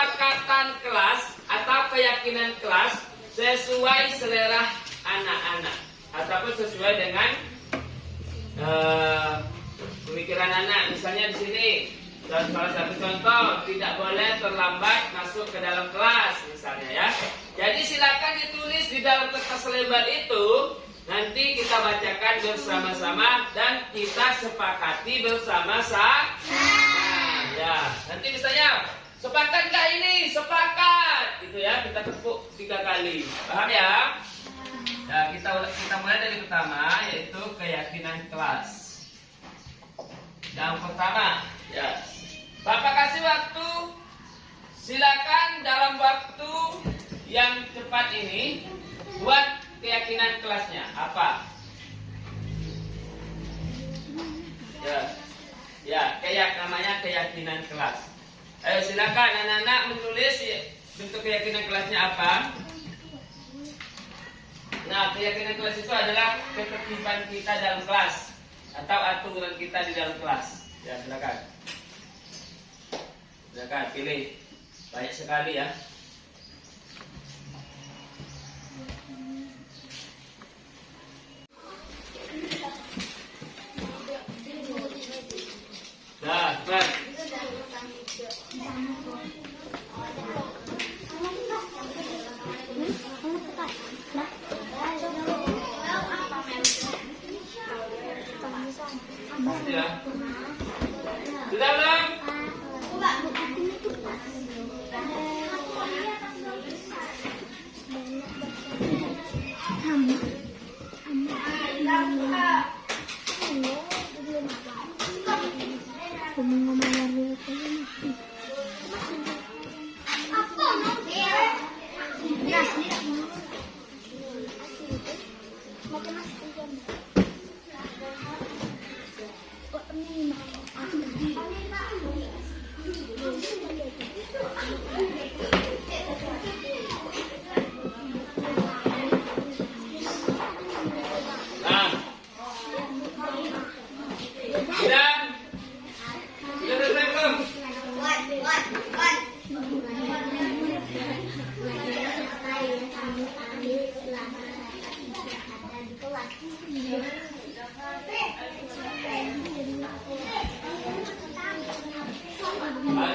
kesepakatan kelas atau keyakinan kelas sesuai selera anak-anak ataupun sesuai dengan pemikiran anak. Misalnya di sini salah satu contoh, tidak boleh terlambat masuk ke dalam kelas misalnya ya. Jadi silakan ditulis di dalam kertas lebar itu. Nanti kita bacakan bersama-sama dan kita sepakati bersama-sama. Nah, ya. Nanti misalnya, sepakat nggak ini? Sepakat, gitu ya. Kita tepuk 3 kali. Paham ya? Nah, kita mulai dari pertama, yaitu keyakinan kelas. Yang pertama, ya. Bapak kasih waktu. Silakan dalam waktu yang cepat ini buat keyakinan kelasnya apa? Ya, namanya keyakinan kelas. Ayo silakan anak-anak menulis bentuk keyakinan kelasnya apa? Nah, keyakinan kelas itu adalah ketertiban kita dalam kelas atau aturan kita di dalam kelas. Ya, silakan. Silakan pilih. Banyak sekali ya. Nah, cepat. Ya. Sudah belum?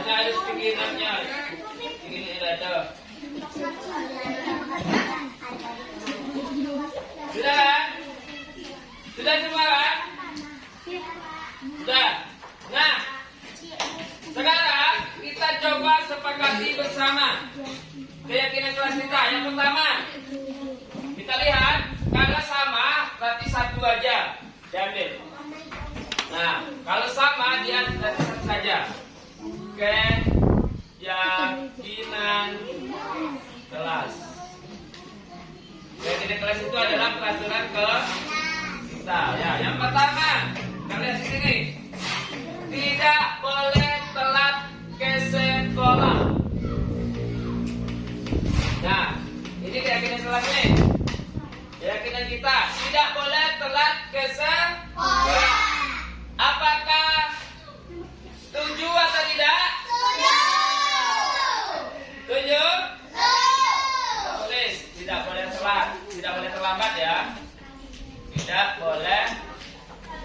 Harus pikirannya, ini ada. Sudah? Sudah semua kan? Sudah. Nah, sekarang kita coba sepakati bersama keyakinan kelas kita. Yang pertama, kita lihat kalau sama berarti satu aja diambil. Nah, kalau sama dia berarti satu saja. Keyakinan kelas. Keyakinan kelas itu adalah peraturan ke kita. Ya, yang pertama, kalian sini. Tidak boleh telat ke sekolah. Nah, ini keyakinan kelas nih. Keyakinan kita tidak boleh telat ke sekolah. Apakah setuju atau tidak? Setuju? Tulis, tidak boleh telat, tidak boleh terlambat ya. Tidak boleh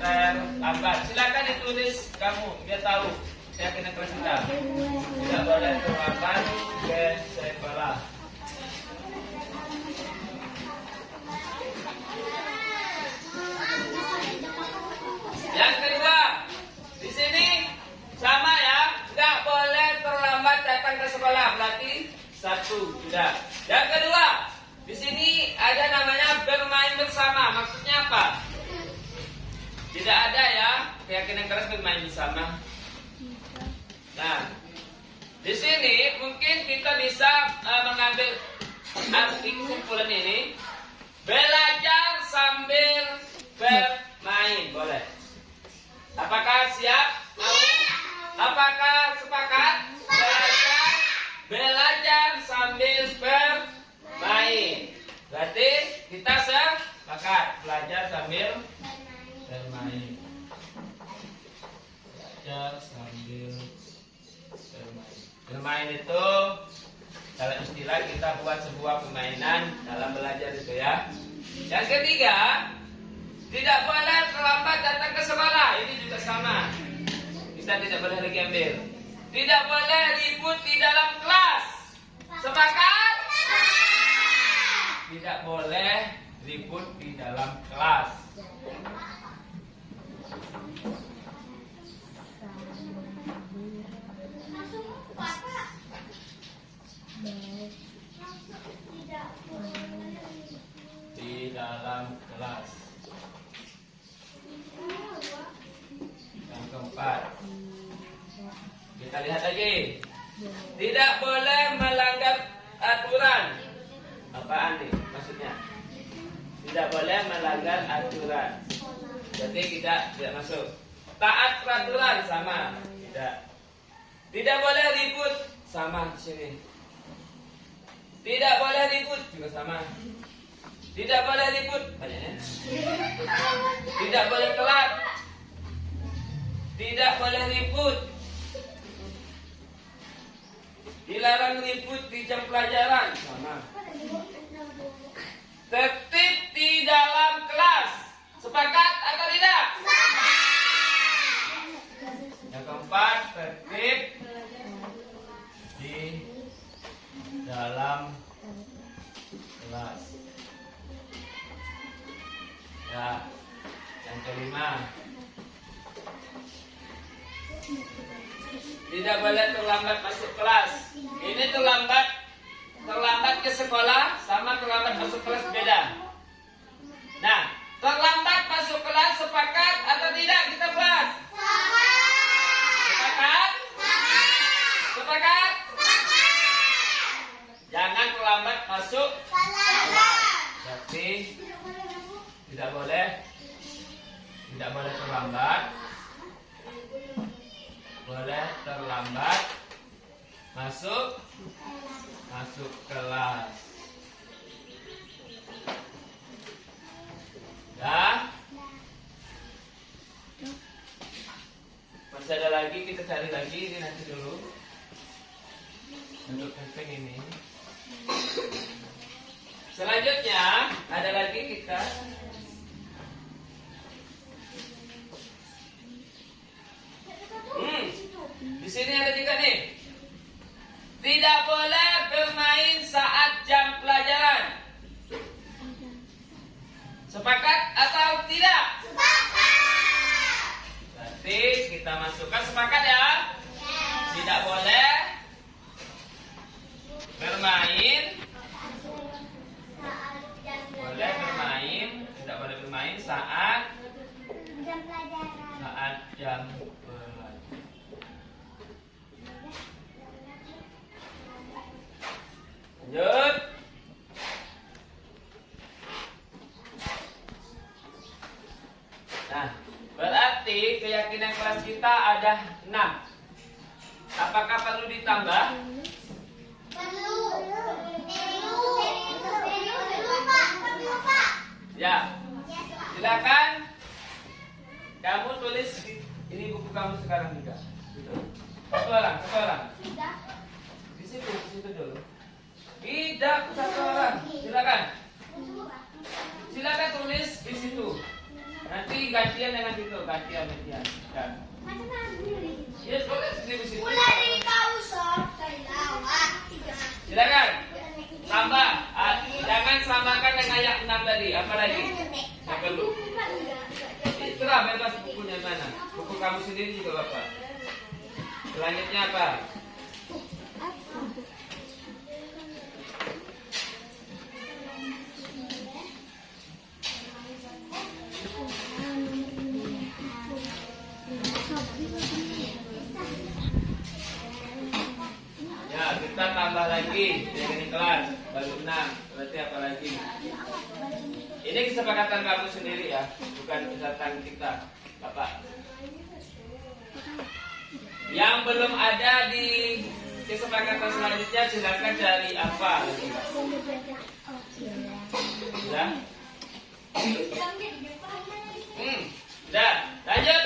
terlambat. Silakan ditulis kamu, biar tahu keyakinan kelas kita. Tidak boleh terlambat ke sekolah. Yang kedua, di sini sama ya, nggak boleh terlambat datang ke sekolah. Berarti satu sudah. Yang kedua, di sini ada namanya bermain bersama. Maksudnya apa? Tidak ada ya keyakinan kelas bermain bersama. Nah, di sini mungkin kita bisa mengambil arti kesimpulan ini. Belajar sambil bermain, boleh. Apakah siap? Mau? Apakah sepakat? Belajar sambil bermain. Berarti kita sepakat belajar sambil bermain. Belajar sambil bermain. Bermain itu dalam istilah kita buat sebuah permainan dalam belajar itu ya. Yang ketiga, tidak boleh terlambat datang ke sekolah. Ini juga sama. Kita tidak boleh lagi ambil. Tidak boleh ribut di dalam kelas. Sepakat? Tidak boleh ribut di dalam kelas. Di dalam kelas. Yang keempat, kita lihat lagi. Tidak boleh melanggar aturan. Apaan nih maksudnya? Tidak boleh melanggar aturan. Jadi tidak masuk. Taat peraturan sama. Tidak. Tidak boleh ribut sama di sini. Tidak boleh ribut juga sama. Tidak boleh ribut banyaknya. Tidak boleh telat. Tidak boleh ribut. Dilarang ribut di jam pelajaran sama. Tertib di dalam kelas. Sepakat atau tidak? Yang keempat, tertib di dalam kelas. Ya, yang kelima, tidak boleh terlambat masuk kelas. Ini terlambat ke sekolah sama terlambat masuk kelas beda. Nah, terlambat masuk kelas sepakat atau tidak kita bahas? Sepakat? Sepakat? Jangan terlambat masuk kelas. Berarti tidak boleh terlambat. Boleh terlambat masuk kelas. Ya. Masih ada lagi, kita cari lagi ini nanti dulu. Untuk camping ini. Selanjutnya ada lagi kita. Di sini ada juga nih. Tidak boleh bermain saat jam pelajaran. Sepakat atau tidak? Sepakat. Berarti kita masukkan sepakat ya. Tidak boleh bermain. Tidak boleh bermain saat jam pelajaran. Lanjut. Nah, berarti keyakinan kelas kita ada 6. Apakah perlu ditambah? Perlu, Pak. Ya. Silakan. Kamu tulis ini buku kamu sekarang juga. Satu orang. Di situ dulu. Tidak, satu orang. Silakan tulis di situ. Nanti gantian dengan itu, gantian. Ya, tulis di situ. Mulai dari kau Silakan. Tambah. Jangan samakan dengan ayat 6 tadi. Apa lagi? Tidak perlu. Itulah bebas bukunya mana. Buku kamu sendiri juga Bapak. Selanjutnya apa? Ya, kita tambah lagi ini kelas baru 6. Berarti apa lagi? Ini kesepakatan kamu sendiri ya, bukan kesepakatan kita, Bapak. Yang belum ada di kesepakatan selanjutnya silakan cari apa lagi, Pak? Ya. Udah, lanjut.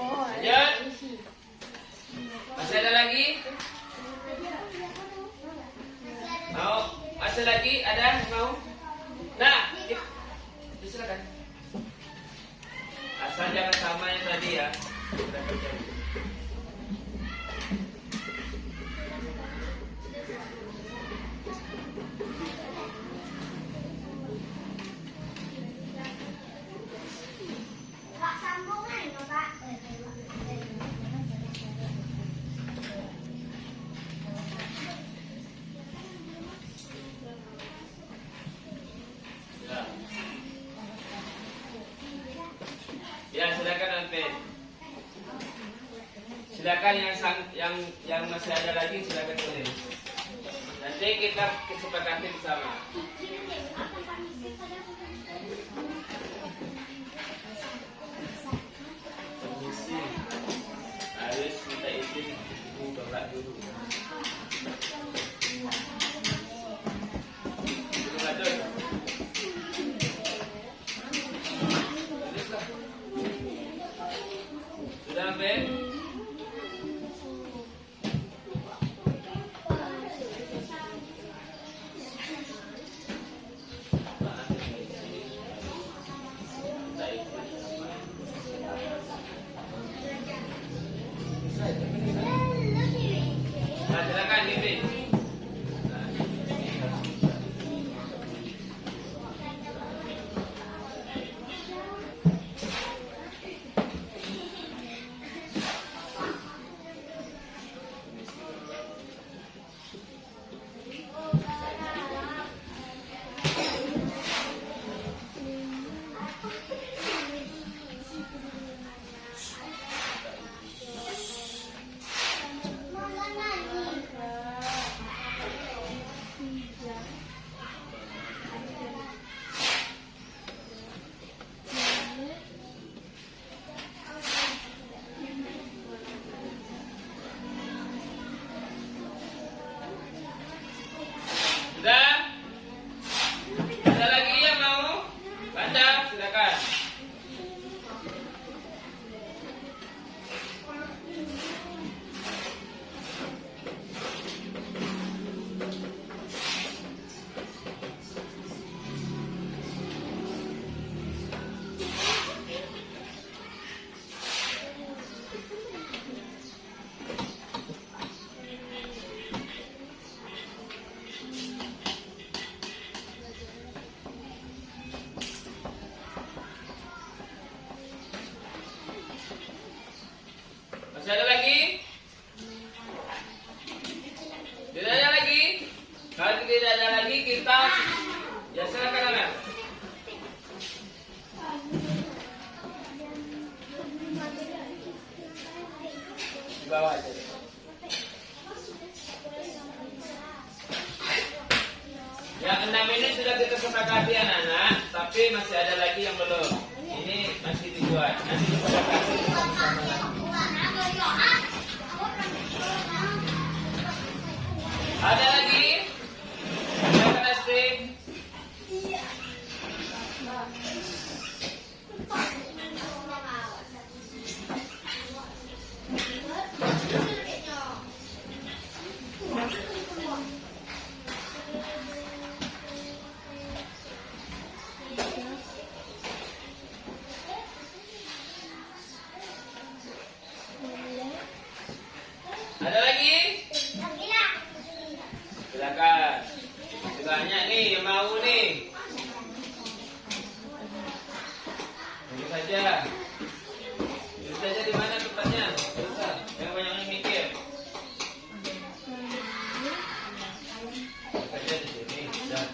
Lanjut. Masih ada lagi? Mau? Masih lagi? Ada? Mau? Nah, silakan. Asal jangan sama yang tadi ya. Pak sambungan ya, Pak. Ya, silakan Alvin. Silakan yang masih ada lagi silakan tulis. Nanti kita kesepakati bersama. Permisi. Harus minta izin ibu bapak dulu. Lanjut. Sudah, Ben? Nah, silakan, Bibi. Sudah? Ada lagi yang mau? Baca, silakan. Masih ada lagi? Tidak ada lagi? Kalau tidak ada lagi kita ya silakan anak. Di bawah aja. Yang 6 ini sudah kita sepakati anak-anak, tapi masih ada lagi yang belum. Ini masih dibuat. Nanti kita kasih sama lagi. Ada lagi? Silakan Astri. Ada lagi? Silakan. Banyak nih yang mau nih. Ini saja. Ini saja di mana tempatnya? Susah. Jangan banyak yang mikir. Saja di sini. Sudah.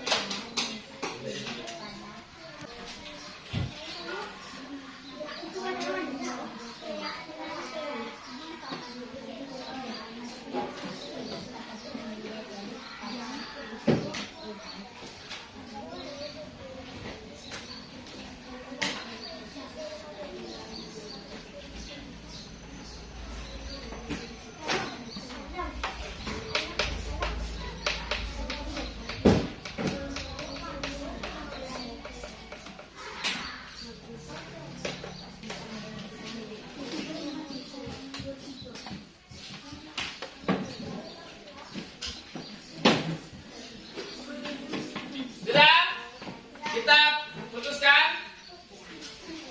Putuskan?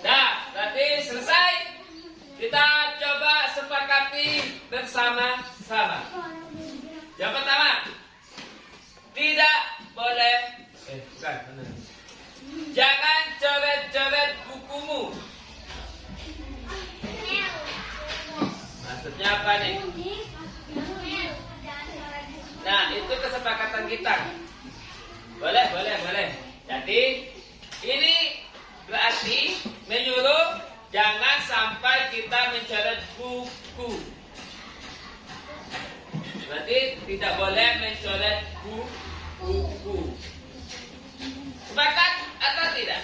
Nah, berarti selesai. Kita coba sepakati bersama-sama. Yang pertama, tidak boleh jangan coret-coret bukumu. Maksudnya apa nih? Nah, itu kesepakatan kita. Boleh. Jadi, ini berarti menyuruh jangan sampai kita mencoret buku. Berarti tidak boleh mencoret buku. Sepakat atau tidak?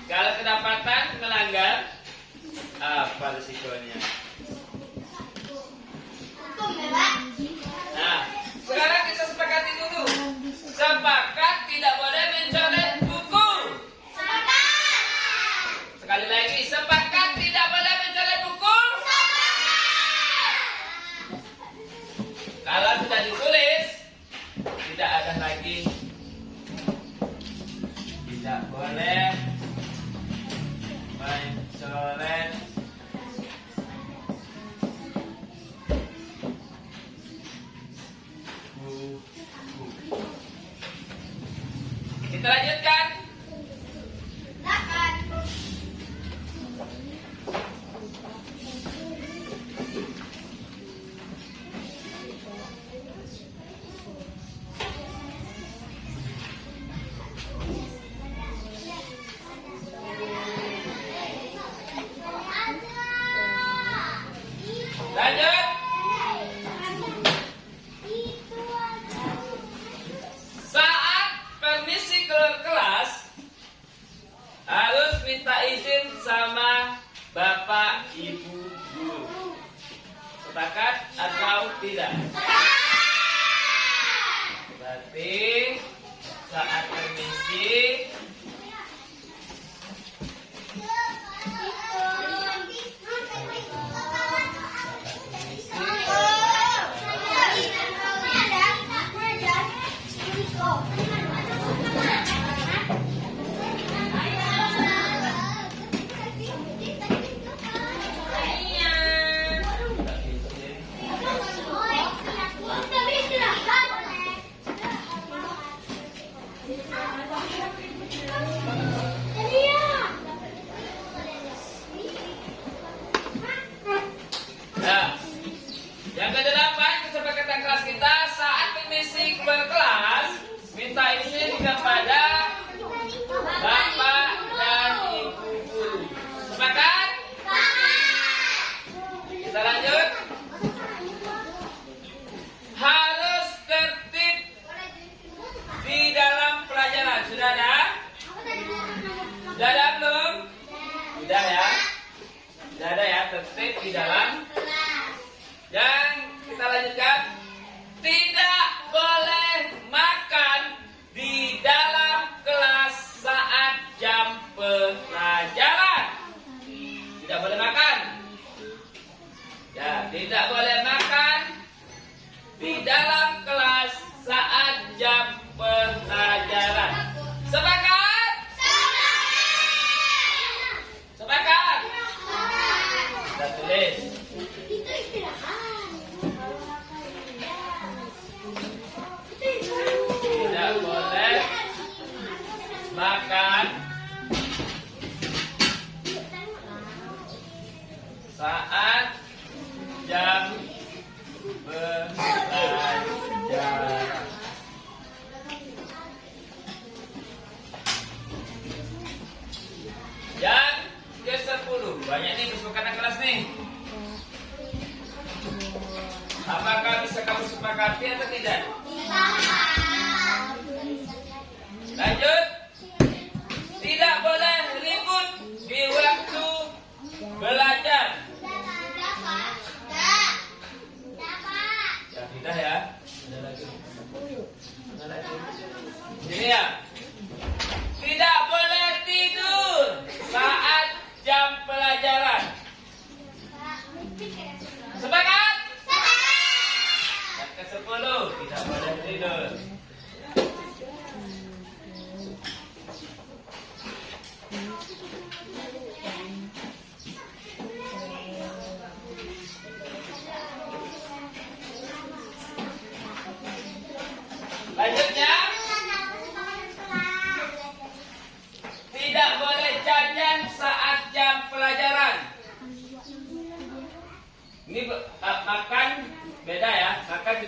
Kalau kedapatan melanggar, apa risikonya? Nah, sekarang kita sepakati dulu. Sepakat tidak boleh mencoret buku. Sekali lagi, sepakat tidak boleh mencoret buku. Kalau sudah ditulis, tidak ada lagi. Tidak boleh mencoret buku. Kita lanjutkan. Lanjut. Saat permisi keluar kelas, harus minta izin sama bapak ibu guru. Sepakat atau tidak? Berarti saat permisi Nah, yang kedelapan kesepakatan kelas kita saat permisi keluar kelas minta izin kepada bapak dan ibu guru. Sepakat? Kita lanjut. Harus tertib di dalam pelajaran. Sudah ada? Sudah ada belum? Sudah ya? Sudah ada ya, tertib di dalam. Dan kita lanjutkan. Tidak boleh makan di dalam kelas saat jam pelajaran. Tidak boleh makan. Ya, tidak boleh makan di dalam kelas saat jam pelajaran. Sepakat? Sepakat? Kita tulis. Tidak boleh makan saat jam pelajaran. Yang ke-10, banyak nih kesepakatan kelas nih. Apakah bisa kamu sepakati atau tidak? Lanjut.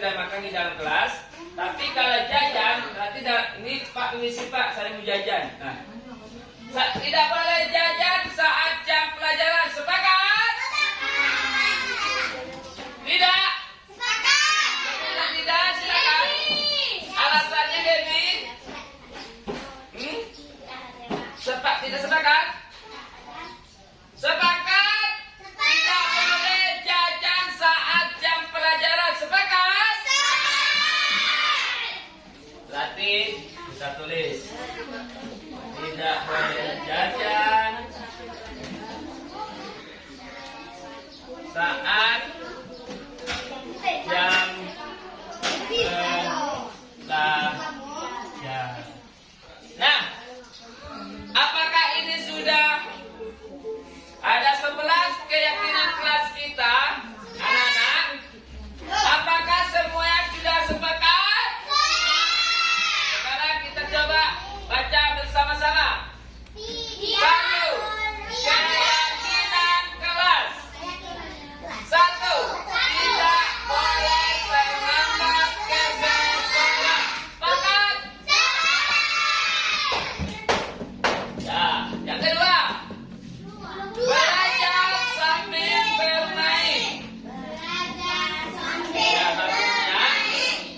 sudah makan di dalam kelas. Tapi kalau jajan, berarti ini Pak Permisi Pak, saya mau jajan. Nah, tidak boleh jajan saat jam pelajaran. Sepakat? Tidak? Tidak, silakan. Alasannya Dewi? Tidak sepakat? Sepakat? Tidak boleh jajan saat jam pelajaran. Sepakat? Berarti bisa tulis. Tidak boleh jajan saat jam pelajaran. Nah, apakah ini sudah ada 11 keyakinan kelas kita, anak-anak? Apakah semuanya sudah sepakat? Sekarang kita coba baca bersama-sama. Satu, keyakinan kelas. Satu, tidak boleh terlambat ke sekolah. Sepakat? Ya, yang kedua, belajar sambil bermain. Ya, maksudnya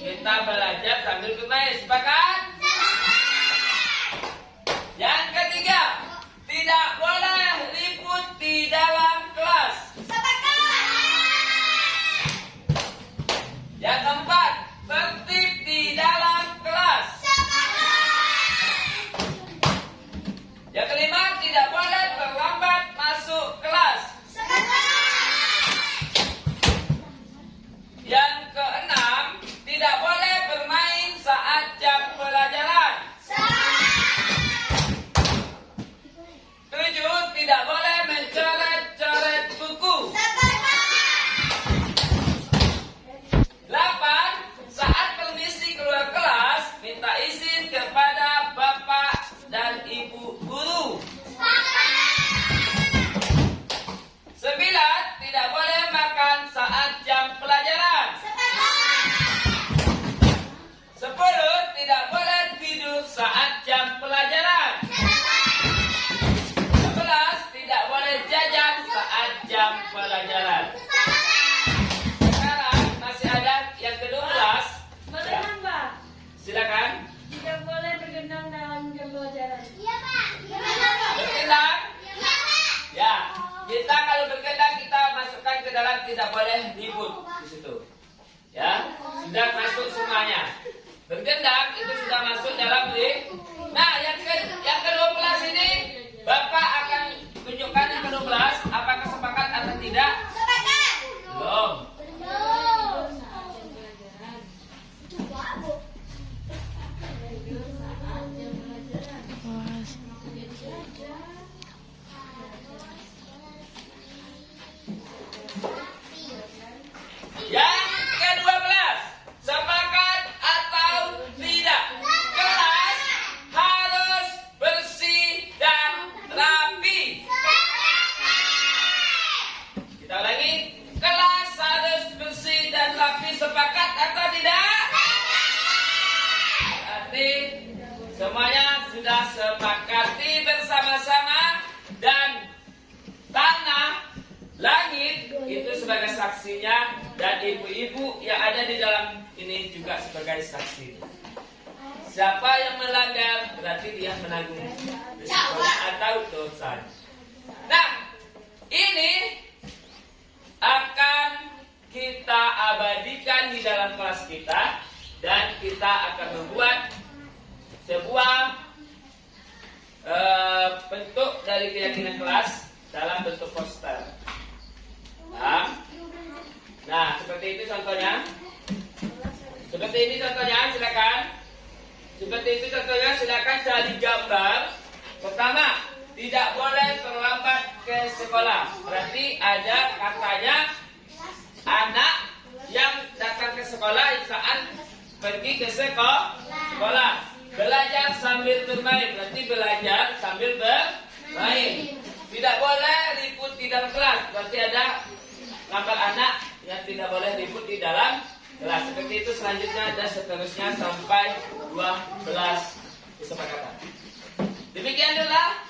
kita belajar sambil bermain. Sepakat? Yang ketiga, tidak boleh ribut di dalam kelas. Yang keempat, tertib di dalam kelas. Yang kelima, tidak boleh terlambat masuk kelas. Yang keenam, tidak boleh bermain saat jam pelajaran. Tujuh, tidak boleh mencoret-coret buku. 8. Saat permisi keluar kelas, minta izin kepada bapak dan ibu guru. 9. Tidak boleh makan saat jam pelajaran. 10. Tidak boleh tidur saat jam pelajaran. 11. Tidak boleh jajan saat jam pelajaran. Sekarang masih ada yang ke-12. Boleh nambah? Silakan. Tidak boleh bergendang dalam jam pelajaran. Bergendang? Ya. Kita kalau bergendang kita masukkan ke dalam tidak boleh ribut di situ. Ya. Sudah masuk semuanya. Bergendang itu sudah masuk dalam Nah, yang ke-12 ini Bapak akan tunjukkan yang ke-12 apakah sepakat atau tidak? Belum. Yang ke-12, sepakat atau tidak? Kelas harus bersih dan rapi. Kita ulangi. Kelas harus bersih dan rapi. Sepakat atau tidak? Berarti semuanya sudah sepakati bersama-sama dan tanah, langit itu sebagai saksinya dan ibu-ibu yang ada di dalam ini juga sebagai saksi. Siapa yang melanggar berarti dia menanggung risikonya atau dosa. Nah, ini akan kita abadikan di dalam kelas kita dan kita akan membuat sebuah bentuk dari keyakinan kelas dalam bentuk poster. Nah, seperti itu contohnya. Seperti ini contohnya, silakan. Seperti itu contohnya, silakan cari gambar. Pertama, tidak boleh terlambat ke sekolah. Berarti ada katanya anak yang datang ke sekolah saat pergi ke sekolah. Belajar sambil bermain. Berarti belajar sambil bermain. Tidak boleh ribut di dalam kelas. Berarti ada gambar anak yang tidak boleh ribut di dalam kelas. Seperti itu. selanjutnya dan seterusnya sampai 12 kesepakatan. Demikian adalah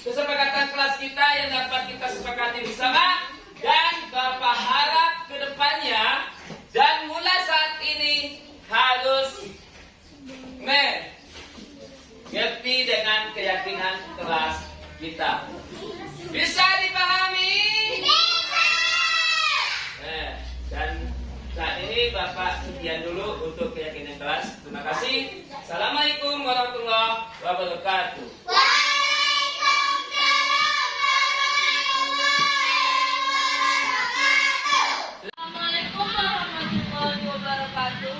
kesepakatan kelas kita yang dapat kita sepakati bersama, dan Bapak harap ke depannya dan mulai saat ini harus mengerti dengan keyakinan kelas kita. Bisa dipahami? Dan saat ini Bapak sekian dulu untuk keyakinan kelas. Terima kasih. Assalamualaikum warahmatullahi wabarakatuh. Assalamualaikum warahmatullahi wabarakatuh.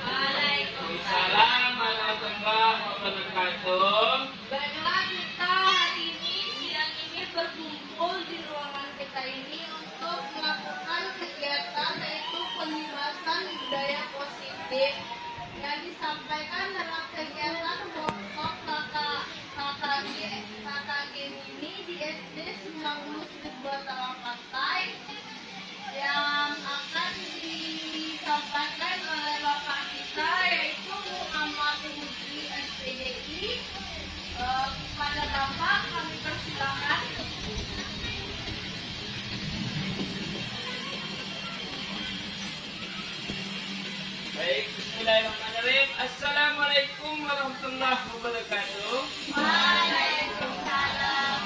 Waalaikumsalam warahmatullahi wabarakatuh. Baiklah, kita hari ini siang ini berkumpul di ruangan kita ini untuk melakukan kegiatan yaitu pembahasan budaya positif yang disampaikan dalam kegiatan workshop KKG ini di SD 90 Talang Pantai yang akan disampaikan oleh bapak kita yaitu Muhammad Hudi SPDI. Kepada bapak kami persilakan. Baik, bismillahirrahmanirrahim. Assalamualaikum warahmatullahi wabarakatuh. Waalaikumsalam.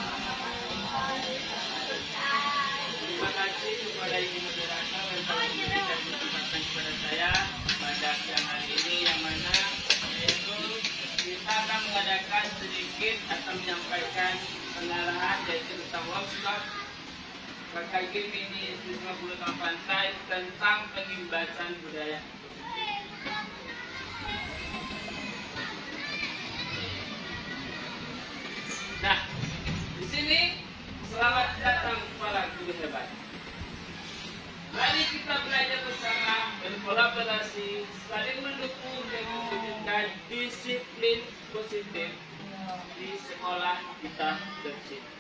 Terima kasih kepada Ibu Moderator yang telah memberikan kesempatan kepada saya pada siang hari ini, yang mana yaitu kita akan mengadakan sedikit atau menyampaikan pengarahan yaitu tentang workshop KKG Mini SD 50 Talang Pantai tentang pengimbasan budaya. Nah, di sini selamat datang para guru hebat. Mari kita belajar bersama, berkolaborasi, saling mendukung dan mewujudkan disiplin positif di sekolah kita tercinta.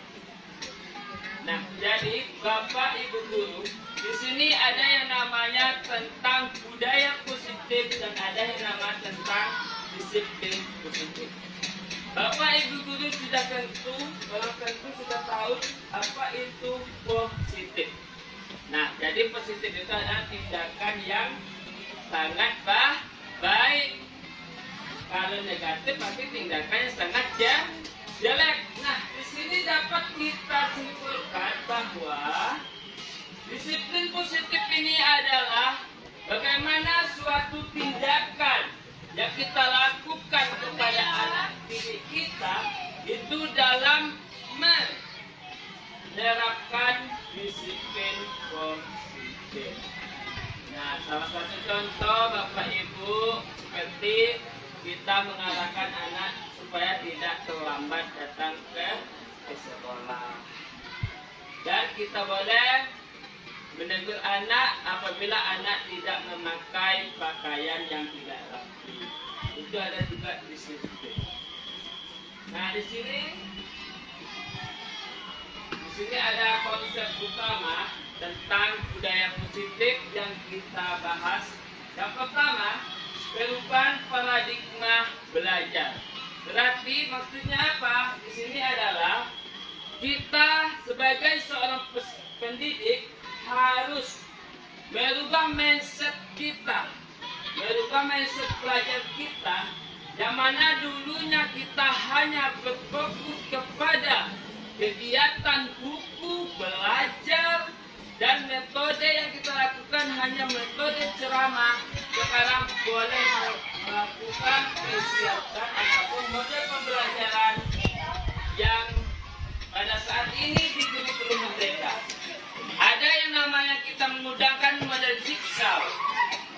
Nah, jadi Bapak Ibu guru, di sini ada yang namanya tentang budaya positif dan ada yang namanya tentang disiplin positif. Bapak Ibu guru sudah tentu sudah tahu apa itu positif. Nah, jadi positif itu adalah tindakan yang sangat baik. Kalau negatif pasti tindakannya sangat jelek. Nah, di sini dapat kita simpulkan bahwa disiplin positif ini adalah bagaimana suatu tindakan yang kita lakukan kepada anak didik kita itu dalam menerapkan disiplin positif. Nah, salah satu contoh Bapak Ibu seperti kita mengarahkan anak supaya tidak terlambat datang ke sekolah. Dan kita boleh menegur anak apabila anak tidak memakai pakaian yang tidak rapi. Itu ada juga disiplin. Nah, di sini ada konsep utama tentang budaya positif yang kita bahas. Yang pertama, perubahan paradigma belajar. Berarti maksudnya apa? Di sini adalah kita sebagai seorang pendidik harus merubah mindset kita, merubah mindset pelajar kita, yang mana dulunya kita hanya berfokus kepada kegiatan buku, belajar, dan metode yang kita lakukan hanya metode ceramah. Sekarang boleh melakukan kegiatan ataupun model pembelajaran yang pada saat ini di guru merdeka. Ada yang namanya kita menggunakan model jigsaw,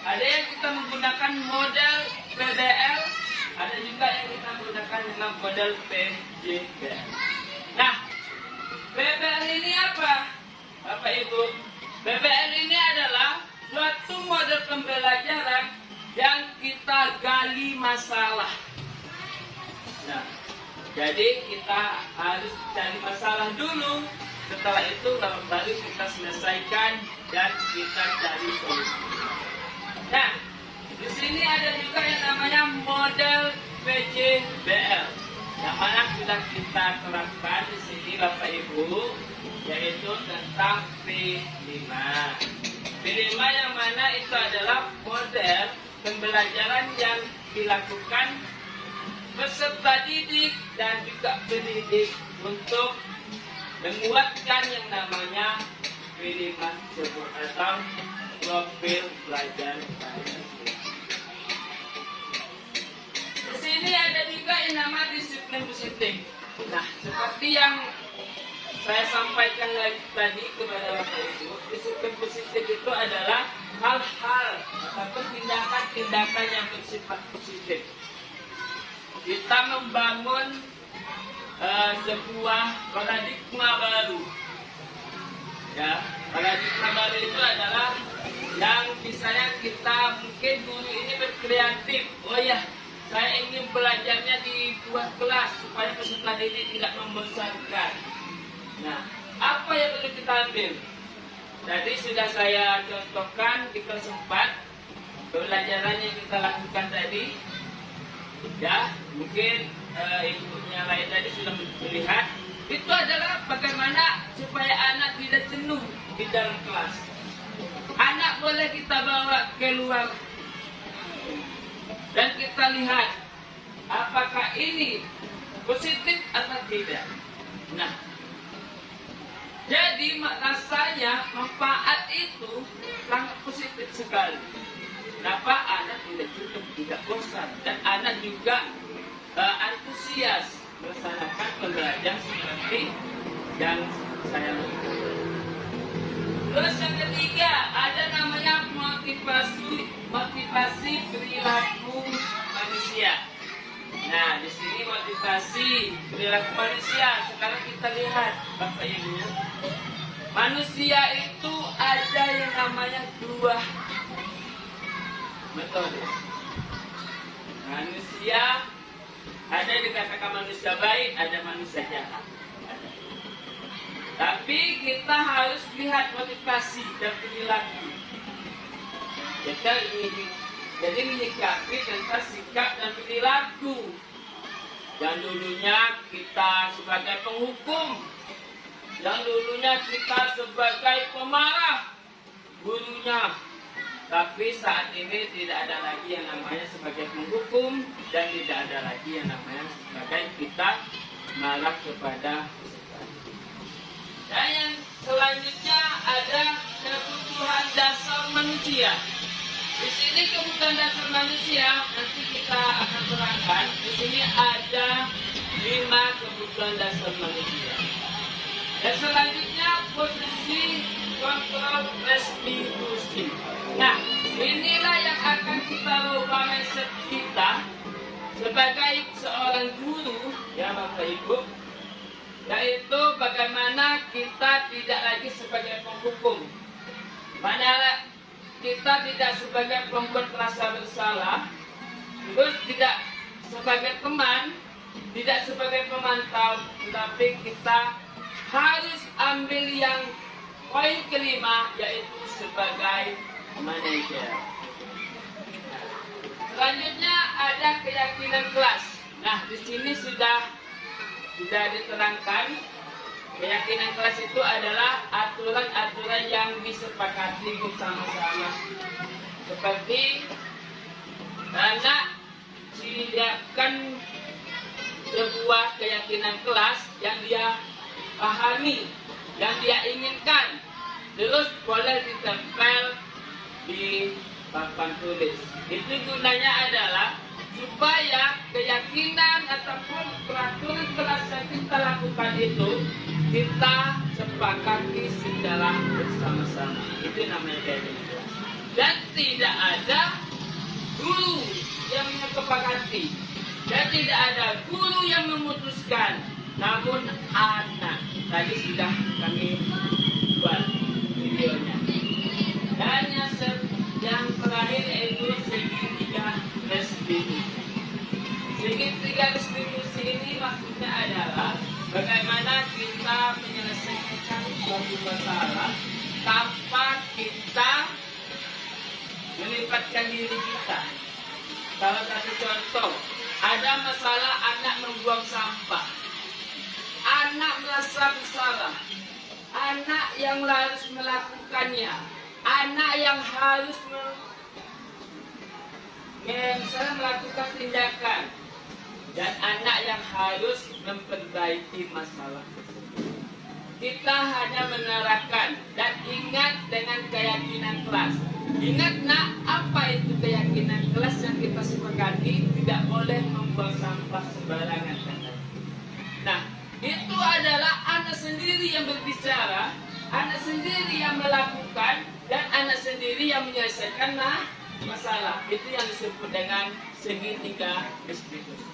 ada yang kita menggunakan model PBL, ada juga yang kita menggunakan dengan model PJBL. Nah, PBL ini apa, Bapak Ibu? PBL ini adalah suatu model pembelajaran yang kita gali masalah. Nah, jadi kita harus cari masalah dulu. Setelah itu baru kita selesaikan dan kita cari solusi. Nah, Di sini ada juga yang namanya model PJBL, yang mana sudah kita terapkan di sini Bapak Ibu, yaitu tentang P5. P5 yang mana itu adalah model pembelajaran yang dilakukan peserta didik dan juga pendidik untuk menguatkan yang namanya P5 tersebut atau profil belajar Pancasila. Di sini ada juga yang nama disiplin positif. Nah, seperti yang saya sampaikan tadi kepada Bapak Ibu, disiplin positif itu adalah hal-hal ataupun tindakan-tindakan yang bersifat positif. Kita membangun sebuah paradigma baru. Ya, paradigma baru itu adalah yang misalnya kita mungkin guru ini berkreatif. Oh ya, saya ingin belajarnya di buah kelas supaya peserta didik tidak membosankan. Nah, apa yang perlu kita ambil? Tadi sudah saya contohkan di kelas 4 pembelajaran yang kita lakukan tadi. Ya, mungkin ibunya lain tadi sudah melihat. Itu adalah bagaimana supaya anak tidak jenuh di dalam kelas. Anak boleh kita bawa keluar dan kita lihat apakah ini positif atau tidak. Nah, jadi rasanya manfaat itu sangat positif sekali. Kenapa anak tidak cukup, tidak bosan, dan anak juga antusias melaksanakan pembelajaran seperti yang saya lakukan. Terus yang ketiga ada namanya motivasi perilaku manusia. Nah, di sini motivasi perilaku manusia. Sekarang kita lihat Bapak Ibu. Manusia itu ada yang namanya 2 metode. Manusia ada yang dikatakan manusia baik, ada manusia jahat. Tapi kita harus lihat motivasi dan perilaku. Kita jadi menyikapi tentang sikap dan perilaku. Yang dulunya kita sebagai penghukum, yang dulunya kita sebagai pemarah gurunya. Tapi saat ini tidak ada lagi yang namanya sebagai penghukum dan tidak ada lagi yang namanya sebagai kita marah kepada peserta. Dan yang selanjutnya ada kebutuhan dasar manusia. Di sini kebutuhan dasar manusia nanti kita akan terangkan. Di sini ada 5 kebutuhan dasar manusia. Dan selanjutnya posisi kontrol restitusi. Nah, inilah yang akan kita rubah mindset kita sebagai seorang guru, ya Bapak Ibu, yaitu bagaimana kita tidak lagi sebagai penghukum, mana kita tidak sebagai pembuat rasa bersalah, terus tidak sebagai teman, tidak sebagai pemantau, tetapi kita harus ambil yang poin kelima, yaitu sebagai manajer. Selanjutnya ada keyakinan kelas. Nah, di sini sudah diterangkan. Keyakinan kelas itu adalah aturan-aturan yang disepakati bersama-sama. Seperti anak siapkan sebuah keyakinan kelas yang dia pahami, yang dia inginkan, terus boleh ditempel di papan tulis. Itu gunanya adalah supaya keyakinan ataupun peraturan kelas yang kita lakukan itu kita sepakati secara bersama-sama. Itu namanya keyakinan kelas. Dan tidak ada guru yang menyepakati, dan tidak ada guru yang memutuskan, namun anak. Tadi sudah kami buat videonya. Dan yang terakhir yaitu segitiga restitusi. Segitiga restitusi ini maksudnya adalah bagaimana kita menyelesaikan suatu masalah tanpa kita melibatkan diri kita. Salah satu contoh, ada masalah anak membuang sampah. Anak merasa bersalah. Anak yang harus melakukannya. Anak yang harus misalnya melakukan tindakan. Dan anak yang harus memperbaiki masalah tersebut. Kita hanya mengarahkan dan ingat dengan keyakinan kelas. Ingat nak, apa itu keyakinan kelas yang kita sepakati? Tidak boleh membuang sampah sembarangan. Nah, itu adalah anak sendiri yang berbicara, anak sendiri yang melakukan, dan anak sendiri yang menyelesaikan masalah. Itu yang disebut dengan segitiga distribusi.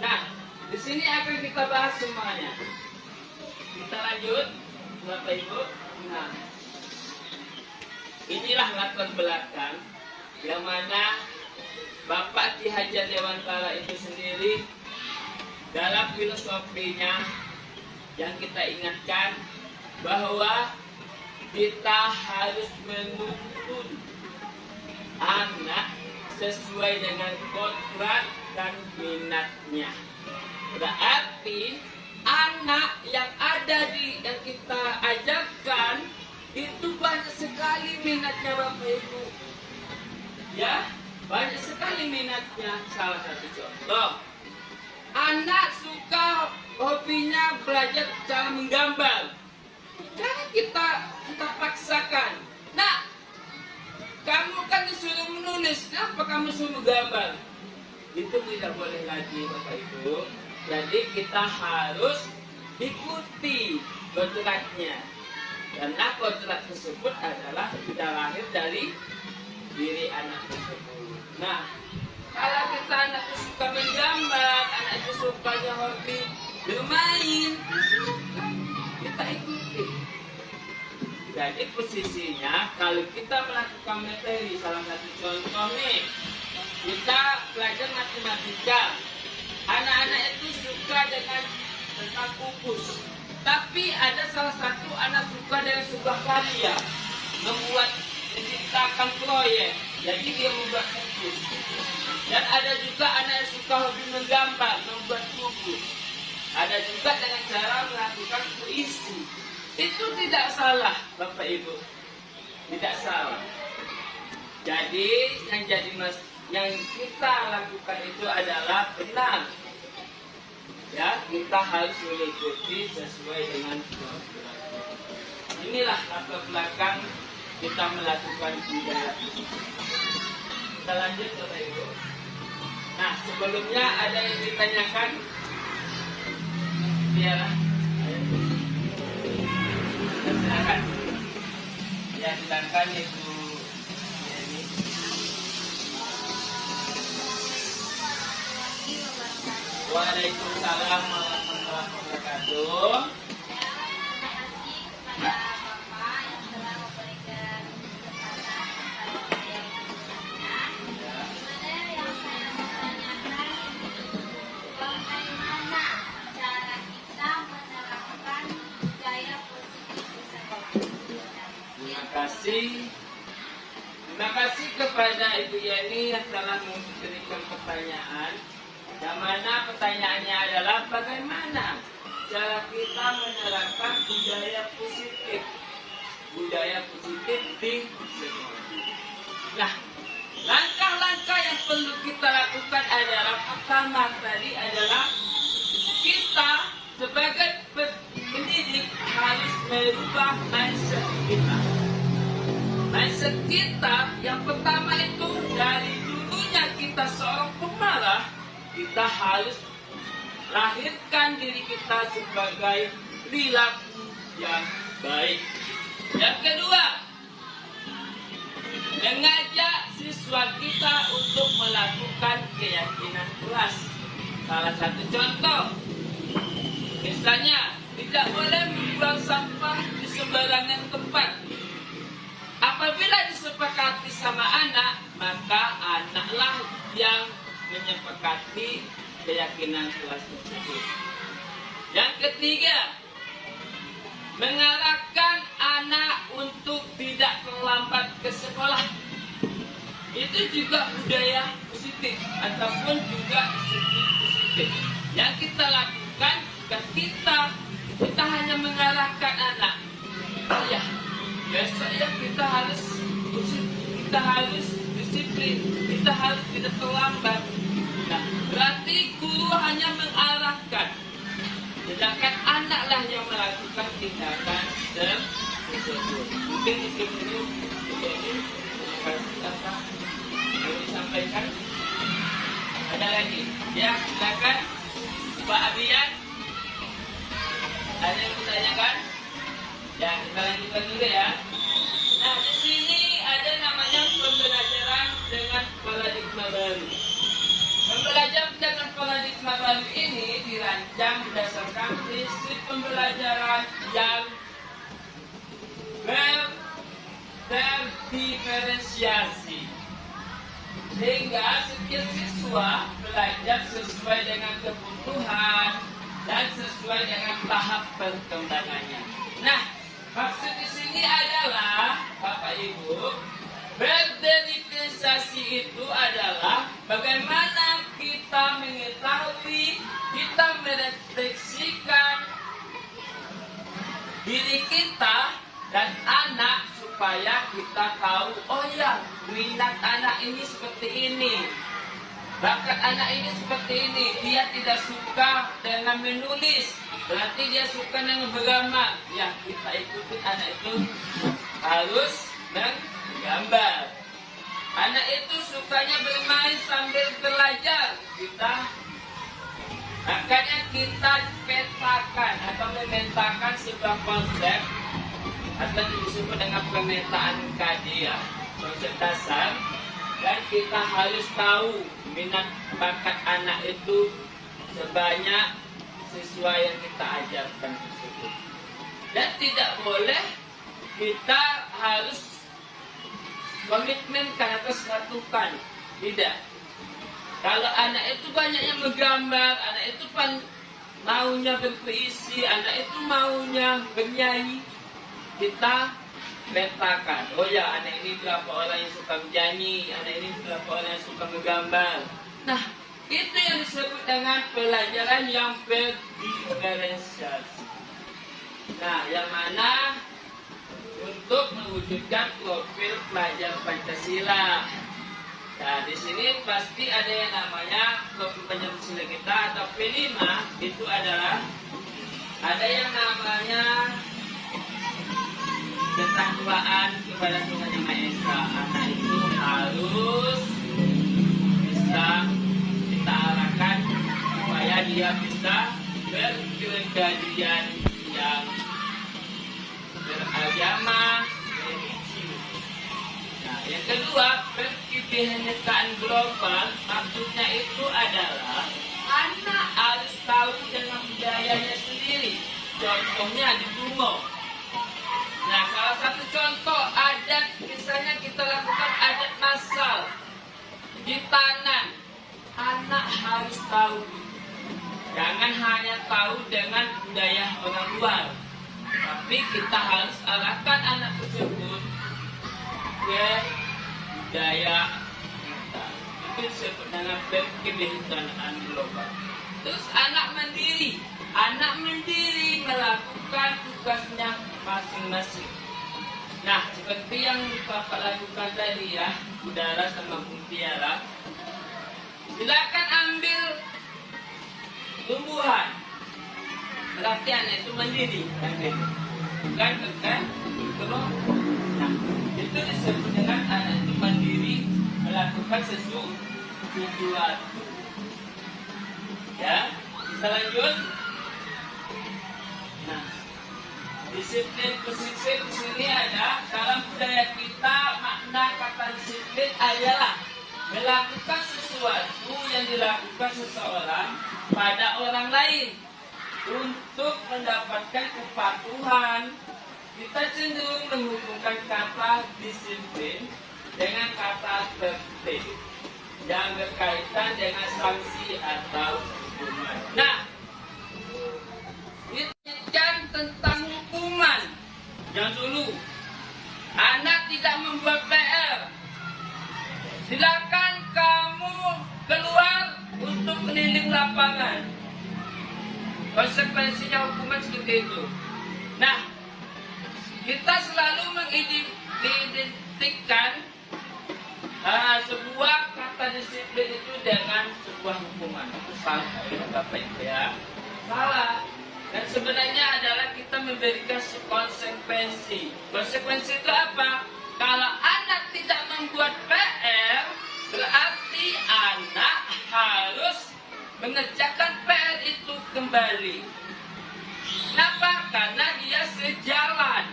Nah, di sini akan kita bahas semuanya. Kita lanjut, Bapak Ibu. Nah, inilah latar belakang yang mana Bapak Ki Hajar Dewantara itu sendiri dalam filosofinya yang kita ingatkan bahwa kita harus menuntun anak sesuai dengan kodrat dan minatnya. Berarti anak yang ada yang kita ajarkan itu banyak sekali minatnya Bapak Ibu. Ya, banyak sekali minatnya. Salah satu contoh, anak suka hobinya belajar cara menggambar. Jangan kita paksakan. Nah, kamu kan disuruh menulis, kenapa kamu suruh gambar? Itu tidak boleh lagi Bapak Ibu. Jadi kita harus ikuti kodratnya. Karena kodrat tersebut adalah sudah lahir dari diri anak tersebut. Nah, kalau kita anak itu suka menggambar, anak itu sukanya hobi bermain, kita ikuti. Jadi posisinya kalau kita melakukan materi, salah satu contoh nih, kita belajar matematika. Anak-anak itu suka dengan tentang kubus. Tapi ada salah satu anak suka dengan sebuah karya, menciptakan proyek. Jadi dia membuat kubus. Dan ada juga anak yang suka hobi menggambar, membuat kubus. Ada juga dengan cara melakukan puisi. Itu tidak salah, Bapak Ibu. Tidak salah. Jadi yang kita lakukan itu adalah benar. Ya, kita harus mengikuti sesuai dengan program. Inilah latar belakang kita melakukan budaya. Kita lanjut Bapak Ibu. Nah, sebelumnya ada yang ditanyakan? Biarlah. Silakan. Ya, silakan Ibu. Waalaikumsalam warahmatullahi wabarakatuh. Terima kasih kepada Bapak yang telah memberikan kesempatan kepada saya bertanya. Dimana yang saya mau tanyakan bagaimana cara kita menerapkan budaya positif di sekolah. Terima kasih kepada Ibu Yani yang telah memberikan pertanyaan. Yang mana pertanyaannya adalah bagaimana cara kita menerapkan budaya positif di sekolah. Nah, langkah-langkah yang perlu kita lakukan adalah pertama tadi adalah kita sebagai pendidik harus merubah mindset kita. Mindset kita yang pertama itu dari dulunya kita seorang pemarah, kita harus lahirkan diri kita sebagai perilaku yang baik. Yang kedua, mengajak siswa kita untuk melakukan keyakinan kelas. Salah satu contoh, misalnya tidak boleh membuang sampah di sembarangan tempat. Apabila disepakati sama anak, maka anaklah yang menyepakati keyakinan kelas tersebut. Yang ketiga, mengarahkan anak untuk tidak terlambat ke sekolah. itu juga budaya positif ataupun juga disiplin positif. Yang kita lakukan kita hanya mengarahkan anak. Oh ya, besok ya kita harus disiplin, kita harus tidak terlambat. Nah, berarti guru hanya mengarahkan, sedangkan anaklah yang melakukan tindakan tersebut. Mungkin itu dulu. Apa yang disampaikan? Ada lagi? Ya, silakan Pak Abian. Ada yang ditanyakan? Ya, kita lanjutkan dulu ya. Nah, di sini ada namanya pembelajaran dengan paradigma baru. Pembelajaran dengan paradigma baru ini dirancang berdasarkan prinsip pembelajaran yang terdiferensiasi, sehingga setiap siswa belajar sesuai dengan kebutuhan dan sesuai dengan tahap perkembangannya. Nah, maksud di sini adalah Bapak Ibu, berdiferensiasi itu adalah bagaimana kita mengetahui, kita merefleksikan diri kita dan anak supaya kita tahu, oh ya, minat anak ini seperti ini, bakat anak ini seperti ini. Dia tidak suka dengan menulis, berarti dia suka dengan bergambar. Ya, kita ikuti anak itu harus menggambar. Anak itu sukanya bermain sambil belajar, makanya kita petakan atau memetakan sebuah konsep atau disebut dengan pemetaan kajian, konsep dasar, dan kita harus tahu minat bakat anak itu sebanyak sesuai yang kita ajarkan tersebut. Dan tidak boleh kita harus komitmenkan atau satukan, tidak. Kalau anak itu banyak yang menggambar, anak itu maunya berpuisi, anak itu maunya bernyanyi, kita petakan. Oh ya, anak ini berapa orang yang suka bernyanyi, anak ini berapa orang yang suka menggambar. Nah, itu yang disebut dengan pelajaran yang berdiferensiasi. Nah, yang mana untuk mewujudkan profil pelajar Pancasila. Nah, di sini pasti ada yang namanya profil pelajar Pancasila kita atau P5. Itu adalah ada yang namanya ketakwaan kepada Tuhan Yang Maha Esa. Anak itu harus bisa kita arahkan supaya dia bisa berkepribadian yang beragama, religius. Nah, yang kedua, kebinekaan global, maksudnya itu adalah anak harus tahu dengan budayanya sendiri. Contohnya di Bungo. Nah, salah satu contoh adat, misalnya kita lakukan adat massal di tanah, anak harus tahu. Jangan hanya tahu dengan budaya orang luar, tapi kita harus arahkan anak tersebut ke budaya kita. Itu disebut dengan kebinekaan global. Terus anak mandiri melakukan tugasnya masing-masing. Nah, seperti yang Bapak lakukan tadi ya, Udara sama Mutiara, silakan ambil tumbuhan. Berarti anak itu mandiri, bukan terus. Nah, itu disebut dengan anak itu mandiri melakukan sesuatu. Ya, kita lanjut. Nah, disiplin positif di sini ada dalam budaya kita, makna kata disiplin adalah melakukan sesuatu yang dilakukan seseorang pada orang lain untuk mendapatkan kepatuhan. Kita cenderung menghubungkan kata disiplin dengan kata tertib yang berkaitan dengan sanksi atau hukuman. Nah, ditanyakan tentang hukuman. Yang dulu, anak tidak membuat PR. silakan kamu keluar untuk keliling lapangan. Konsekuensinya hukuman seperti itu. Nah, kita selalu mengidentikan sebuah kata disiplin itu dengan sebuah hukuman. Itu salah, Bapak Ibu ya. Salah. Dan sebenarnya adalah kita memberikan konsekuensi. Konsekuensi itu apa? Kalau anak tidak membuat PR, berarti anak harus mengerjakan PR itu kembali. Kenapa? Karena dia sejalan.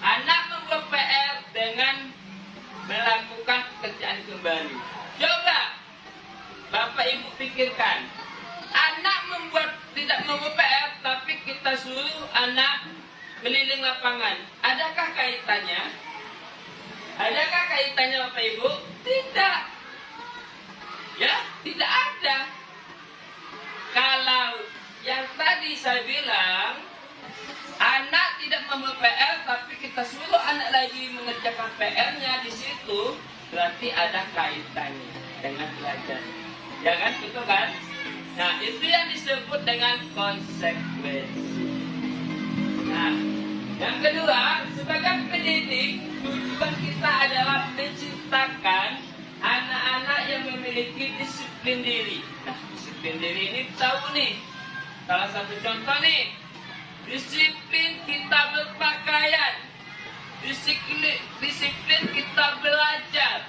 Anak membuat PR dengan melakukan pekerjaan kembali. Coba Bapak Ibu pikirkan, anak tidak membuat PR, tapi kita suruh anak keliling lapangan. Adakah kaitannya? Adakah kaitannya Bapak Ibu? Tidak. Ya, tidak ada. Kalau yang tadi saya bilang, anak tidak membuat PR, tapi kita suruh anak lagi mengerjakan PR-nya di situ, berarti ada kaitannya dengan belajar. Ya kan, betul kan? Nah, itu yang disebut dengan konsekuensi. Nah, yang kedua, sebagai pendidik, tujuan kita adalah menciptakan anak-anak yang memiliki disiplin diri. Nah, disiplin diri ini tahu nih, salah satu contoh nih, disiplin kita berpakaian, disiplin kita belajar,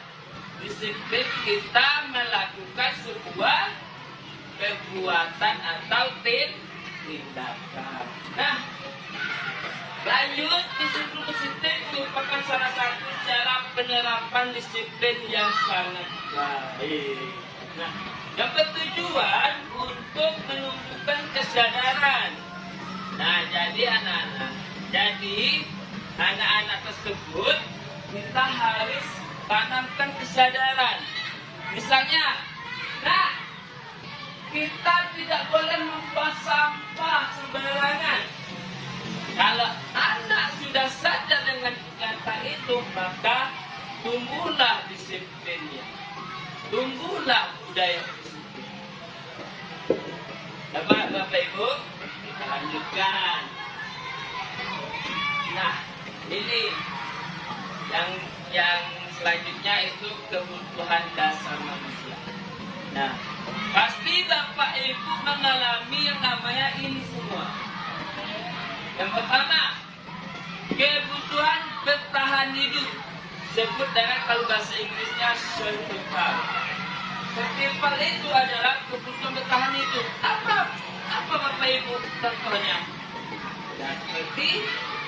disiplin kita melakukan sebuah perbuatan atau tindakan. Nah, lanjut, disiplin positif merupakan salah satu cara penerapan disiplin yang sangat baik. Nah, yang bertujuan untuk menumbuhkan kesadaran. Nah, jadi anak-anak tersebut kita harus tanamkan kesadaran. Misalnya, nah, kita tidak boleh membuang sampah sembarangan. Kalau anak sudah sadar dengan kenyataan itu, maka tumbuhlah disiplinnya, tumbuhlah budaya disiplin. Bapak Ibu, kita lanjutkan. Nah, ini yang selanjutnya itu kebutuhan dasar manusia. Nah, pasti Bapak Ibu mengalami yang namanya ini semua. Yang pertama, kebutuhan bertahan hidup. Sebut dengan kalau bahasa Inggrisnya survival. Survival itu adalah kebutuhan bertahan hidup. Apa Bapak Ibu contohnya? Ya, seperti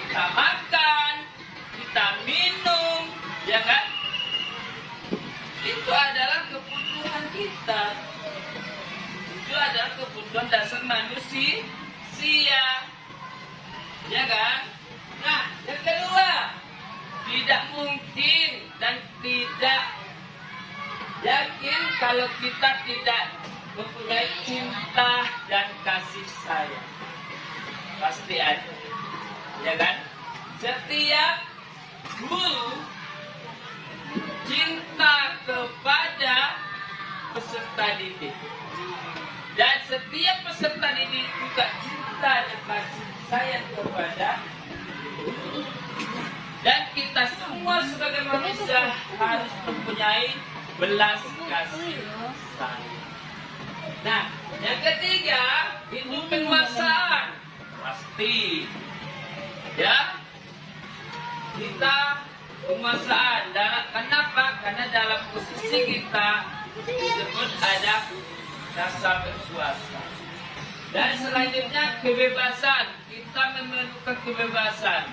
kita makan, kita minum, ya kan? Itu adalah kebutuhan kita. Itu adalah kebutuhan dasar manusia. Ya kan? Nah, yang kedua, tidak mungkin dan tidak yakin kalau kita tidak mempunyai cinta dan kasih sayang. Pasti ada. Ya kan? Setiap guru cinta kepada peserta didik. Dan setiap peserta didik juga cinta dan kasih sayang kepada guru. Dan kita semua sebagai manusia harus mempunyai belas kasih sayang. Nah, yang ketiga, itu penguasaan. Pasti. Ya. Kita penguasaan. Kenapa? Karena dalam posisi kita disebut ada rasa berkuasa. Dan selanjutnya kebebasan. Kita memerlukan kebebasan.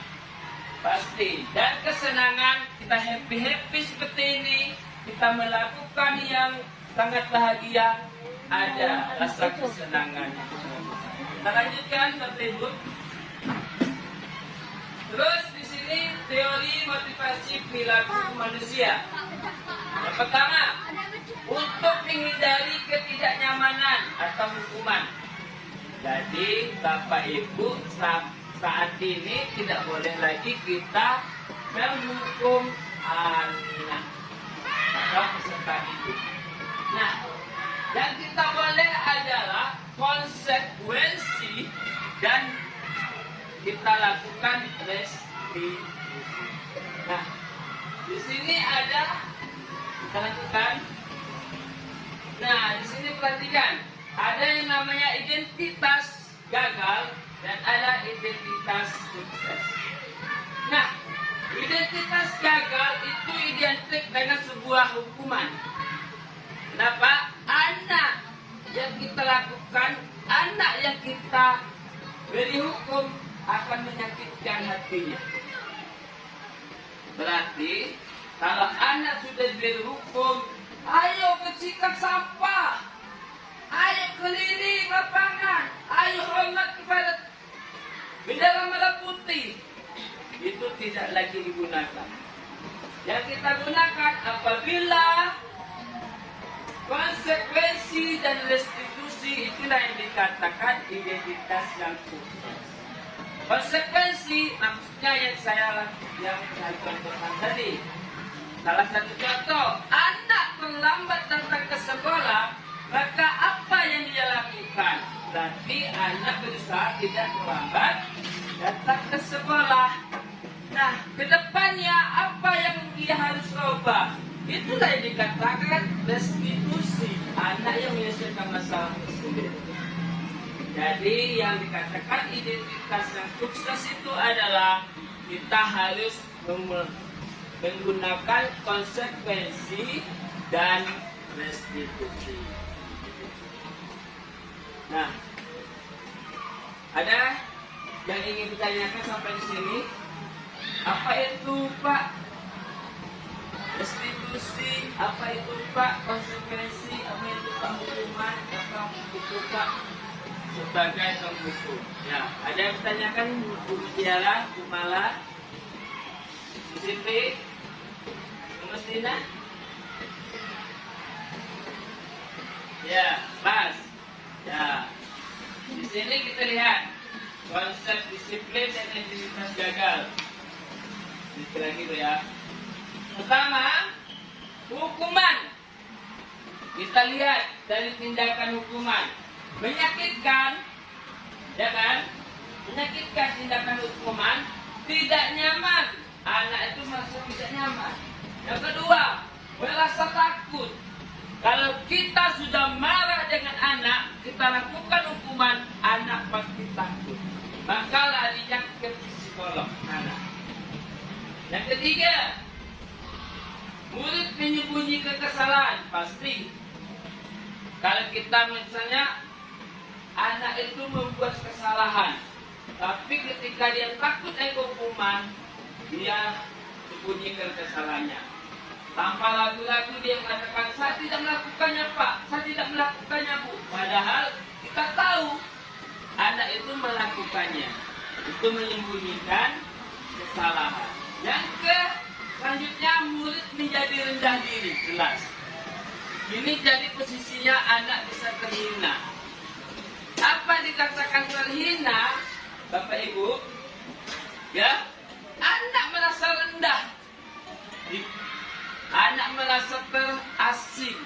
Pasti. Dan kesenangan. Kita happy seperti ini. Kita melakukan yang sangat bahagia. Ada rasa kesenangan. Kita lanjutkan, Bapak Ibu. Terus di sini teori motivasi perilaku manusia. Yang pertama, untuk menghindari ketidaknyamanan atau hukuman. Jadi Bapak Ibu saat ini tidak boleh lagi kita menghukum anak. peserta itu. Nah, yang kita boleh adalah konsekuensi dan kita lakukan restitusi. Nah, di sini ada kita lakukan. Nah, di sini perhatikan, ada yang namanya identitas gagal dan ada identitas sukses. Nah, identitas gagal itu identik dengan sebuah hukuman. Kenapa? Anak yang kita lakukan, anak yang kita beri hukum akan menyakitkan hatinya. Berarti kalau anak sudah diberi hukum, ayo bersihkan sampah, ayo keliling lapangan, ayo hormat kepada bendera merah putih, itu tidak lagi digunakan. Yang kita gunakan apabila konsekuensi dan restitusi, itulah yang dikatakan identitas yang sukses. Konsekuensi maksudnya yang saya contohkan tadi. Salah satu contoh, anak terlambat datang ke sekolah, maka apa yang dia lakukan? Berarti anak berusaha tidak terlambat datang ke sekolah. Nah, kedepannya apa yang dia harus ubah? Itulah yang dikatakan restitusi. Anak yang menyelesaikan masalah tersebut. Jadi yang dikatakan identitas yang sukses itu adalah kita harus menggunakan konsekuensi dan restitusi. Nah, ada yang ingin ditanyakan sampai di sini? Apa itu Pak? Restitusi, apa itu Pak? Konsekuensi, apa itu Pak? Hukuman, apa itu Pak? Sebagai pembuku. Ya, ada yang ditanyakan Bu Mutiara, Bu Mala, Bu Siti, Bu Mestina? Ya, Mas. Ya, di sini kita lihat konsep disiplin dan identitas gagal. Dikira gitu ya. Pertama, hukuman. Kita lihat dari tindakan hukuman. Menyakitkan, ya kan? Menyakitkan tindakan hukuman, tidak nyaman. Anak itu merasa tidak nyaman. Yang kedua, merasa takut. Kalau kita sudah marah dengan anak, kita lakukan hukuman, anak pasti takut. Maka larinya ke psikolog anak. Yang ketiga, murid menyembunyikan kesalahan, pasti. Kalau kita misalnya anak itu membuat kesalahan, tapi ketika dia takut dengan hukuman, dia sembunyikan kesalahannya. Tanpa ragu-ragu dia mengatakan, saya tidak melakukannya Pak, saya tidak melakukannya Bu. Padahal kita tahu anak itu melakukannya. Itu menyembunyikan kesalahan. Yang selanjutnya, murid menjadi rendah diri, jelas. Ini jadi posisinya anak bisa terhina. Apa dikatakan terhina, Bapak Ibu? Ya, anak merasa rendah. Anak merasa terasing.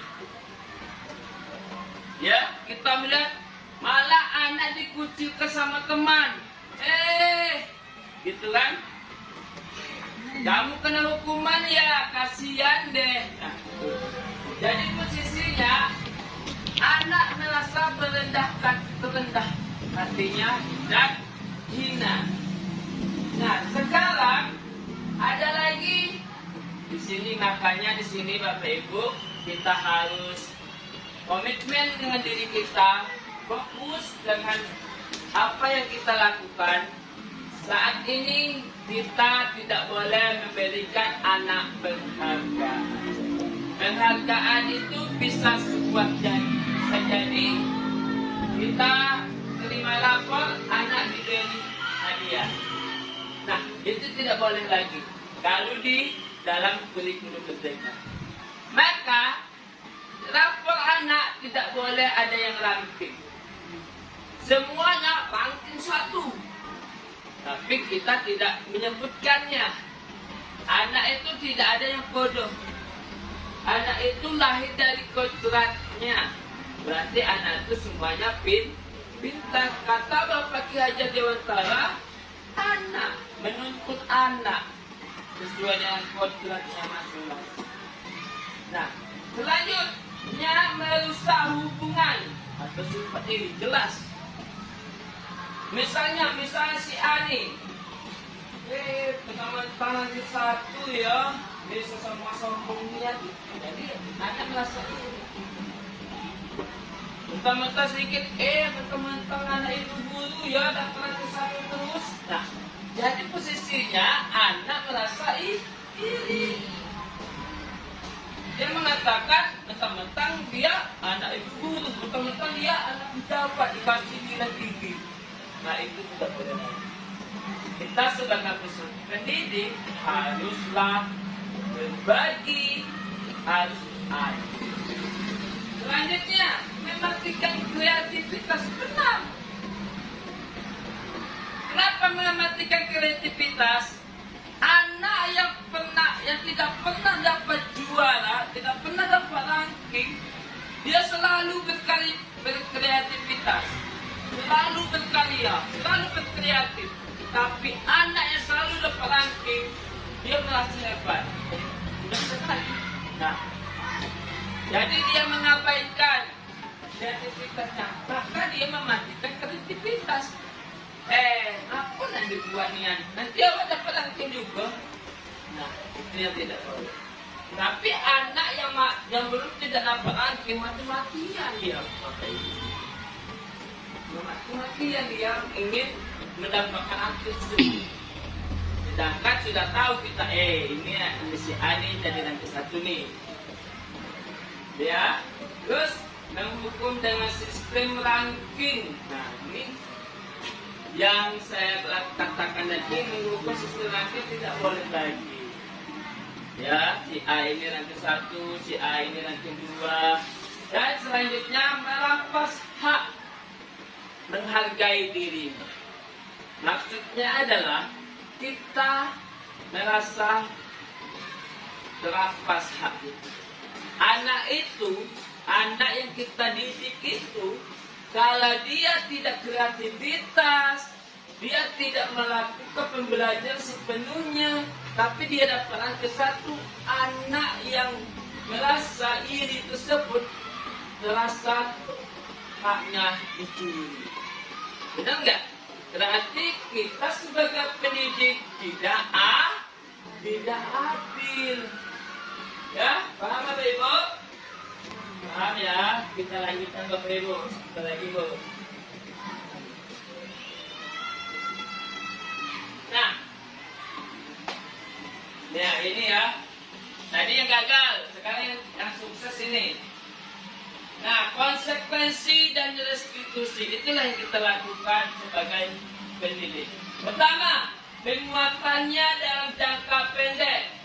Ya, kita melihat malah anak dikucilkan sama teman. Gitu kan? Kamu kena hukuman ya, kasihan deh. Nah, jadi posisinya anak merasa merendahkan, terendah hatinya dan hina. Nah, sekarang ada lagi di sini, makanya di sini Bapak Ibu kita harus komitmen dengan diri kita, fokus dengan apa yang kita lakukan. Saat ini kita tidak boleh memberikan anak penghargaan. Penghargaan itu bisa sebuah bisa jadi kita terima lapor, anak diberi hadiah. Nah, itu tidak boleh lagi kalau di dalam kurikulum merdeka. Maka rapor anak tidak boleh ada yang ranking. Semuanya ranking 1. Tapi kita tidak menyebutkannya. Anak itu tidak ada yang bodoh. Anak itu lahir dari kodratnya. Berarti anak itu semuanya pintar. Kata Bapak Ki Hajar Dewantara, anak menuntut anak sesuai dengan kodratnya masing-masing. Nah, selanjutnya merusak hubungan atau sifat ini jelas. Misalnya si Ani, teman-teman di satu ya, dia sesama sombongnya, jadi anak merasa iri. Mentang-mentang sedikit, mentang-mentang anak ibu guru ya, dapat ke satu terus. Nah, jadi posisinya anak merasa iri. Dia mengatakan mentang-mentang dia anak ibu guru, mentang-mentang dia anak pejabat dikasih nilai tinggi. Nah itu tidak boleh. Kita sebagai peserta pendidik haruslah berbagi, harus adil. Selanjutnya mematikan kreativitas benar. Kenapa mematikan kreativitas? Anak yang tidak pernah dapat juara, tidak pernah dapat ranking, dia selalu berkreativitas, selalu berkarya, selalu berkreatif. Tapi anak yang selalu dapat ranking, dia merasa hebat. Sudah selesai. Nah, jadi dia mengabaikan kreativitasnya, maka dia mematikan kreativitas. Apa yang dibuat nian? Nanti awak dapat ranking juga. Nah, itu yang tidak boleh. Tapi anak yang belum tidak dapat ranking, mati-matian dia pakai itu. Mati-matian dia ingin mendapatkan ranking sendiri. Sedangkan sudah tahu kita, ini si Ani jadi ranking 1 nih. Ya, terus menghukum dengan sistem ranking. Nah, ini yang saya katakan tadi, mengubah sistem ranking tidak boleh lagi. Ya, si A ini ranking 1, si A ini ranking 2. Dan selanjutnya merampas hak menghargai diri. Maksudnya adalah kita merasa terampas hak itu. Anak yang kita didik itu, kalau dia tidak kreativitas, dia tidak melakukan pembelajaran sepenuhnya, tapi dia dapat ranking 1, anak yang merasa iri tersebut merasa haknya dicuri. Benar nggak? Berarti kita sebagai pendidik tidak adil. Ya, paham Bapak Ibu? Paham ya? Kita lanjutkan Bapak Ibu. Sebentar lagi Bu. Nah, ini ya. Tadi yang gagal, sekarang yang sukses ini. Nah, konsekuensi dan restitusi itulah yang kita lakukan sebagai pendidik. Pertama, penguatannya dalam jangka pendek.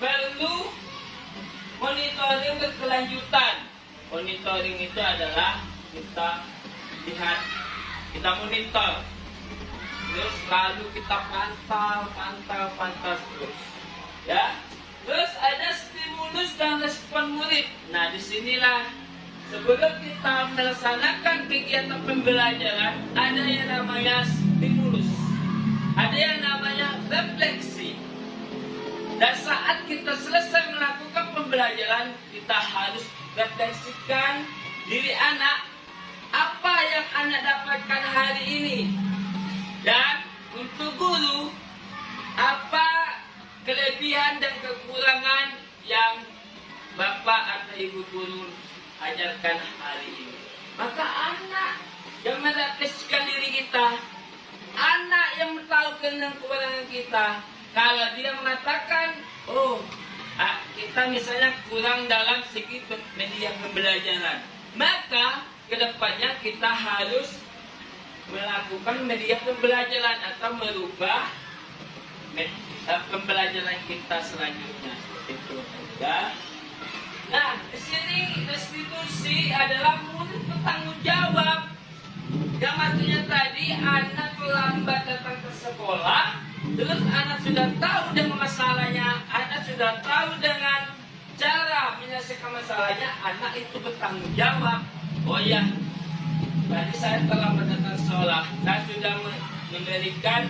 Perlu monitoring berkelanjutan. Monitoring itu adalah kita lihat, kita monitor. Terus lalu kita pantau terus. Ya. Terus ada stimulus dan respon murid. Nah, disinilah sebelum kita melaksanakan kegiatan pembelajaran, ada yang namanya stimulus, ada yang namanya refleksi. Dan saat kita selesai melakukan pembelajaran, kita harus refleksikan diri anak, apa yang anak dapatkan hari ini. Dan untuk guru, apa kelebihan dan kekurangan yang Bapak atau Ibu guru ajarkan hari ini. Maka anak yang merefleksikan diri kita, anak yang tahu kekurangan kita, kalau dia mengatakan, kita misalnya kurang dalam segi media pembelajaran, maka kedepannya kita harus melakukan media pembelajaran atau merubah pembelajaran kita selanjutnya. Itu ya. Nah, di sini restitusi adalah murid bertanggung jawab. Yang maksudnya tadi anak terlambat datang ke sekolah, terus anak sudah tahu dengan masalahnya, anak sudah tahu dengan cara menyelesaikan masalahnya, anak itu bertanggung jawab. Oh ya, tadi saya terlambat datang sekolah. Saya sudah memberikan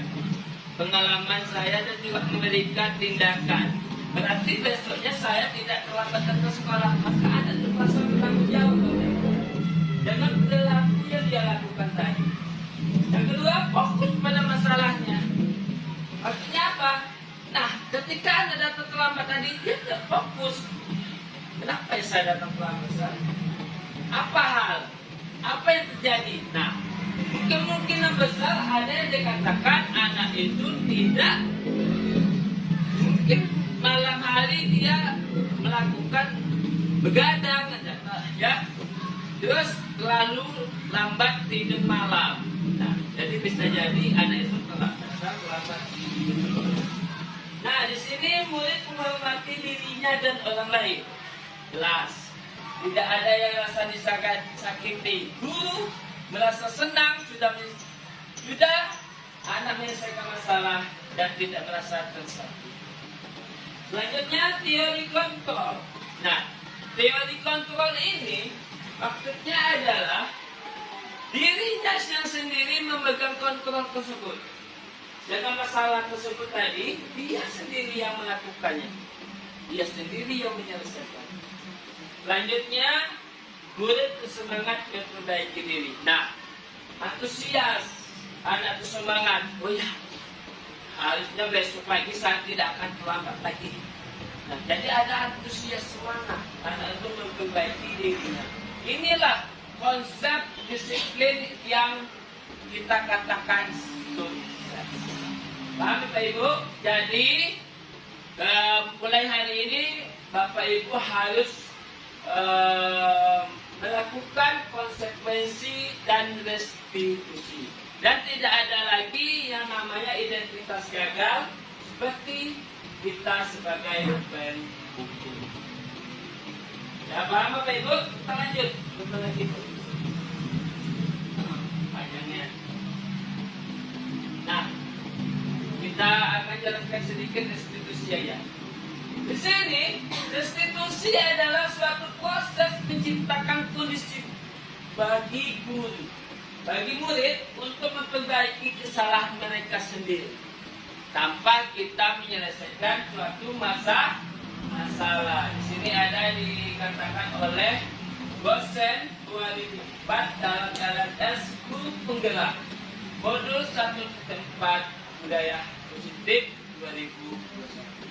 pengalaman saya dan juga memberikan tindakan. Berarti besoknya saya tidak terlambat datang ke sekolah. Maka anak itu merasa bertanggung jawab. Dengan perilaku yang dia lakukan tadi. Yang kedua, fokus pada masalahnya. Artinya apa? Nah, ketika Anda datang terlambat tadi, dia tidak fokus. Kenapa saya datang terlambat? Apa hal? Apa yang terjadi? Nah, kemungkinan besar ada yang dikatakan anak itu tidak, mungkin malam hari dia melakukan begadang, ya, terus lalu lambat tidur malam. Nah, jadi bisa jadi anak itu terlambat. Nah, di sini murid menghormati dirinya dan orang lain. Jelas, tidak ada yang rasa disakiti. Guru merasa senang sudah anak menyelesaikan masalah dan tidak merasa tersakiti. Selanjutnya teori kontrol. Nah, teori kontrol ini maksudnya adalah dirinya yang sendiri memegang kontrol tersebut. Dengan masalah tersebut tadi, dia sendiri yang melakukannya. Dia sendiri yang menyelesaikan. Selanjutnya, murid bersemangat memperbaiki diri. Nah, antusias, anak bersemangat. Oh ya, harusnya besok pagi saya tidak akan terlambat lagi. Nah, jadi ada antusias semangat anak itu memperbaiki dirinya. Inilah konsep disiplin yang kita katakan sukses. Paham Bapak Ibu? Jadi mulai hari ini Bapak Ibu harus melakukan konsekuensi dan restitusi. Dan tidak ada lagi yang namanya identitas gagal seperti kita sebagai penghukum. Ya, paham Bapak Ibu? Kita lanjut. Betul lagi. Panjangnya. Nah, kita akan jalankan sedikit restitusi aja. Di sini, restitusi adalah suatu proses menciptakan kondisi bagi guru, bagi murid untuk memperbaiki kesalahan mereka sendiri tanpa kita menyelesaikan suatu masalah. Di sini ada dikatakan oleh Gosen 2004 dalam LMS Guru Penggerak modul 1.4 budaya positif 2021.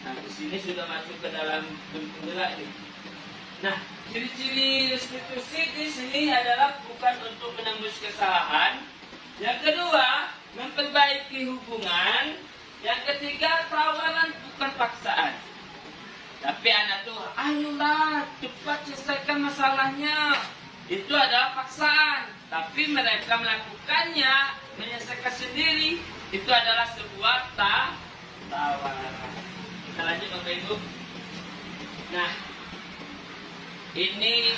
Nah, di sini sudah masuk ke dalam penggerak ini. Nah, ciri-ciri restitusi di sini adalah bukan untuk menembus kesalahan. Yang kedua, memperbaiki hubungan. Yang ketiga, tawaran bukan paksaan. Tapi anak tuh, ayolah cepat selesaikan masalahnya. Itu adalah paksaan. Tapi mereka melakukannya, menyelesaikan sendiri. Itu adalah sebuah tawaran. Kita lanjut Bapak Ibu. Nah, ini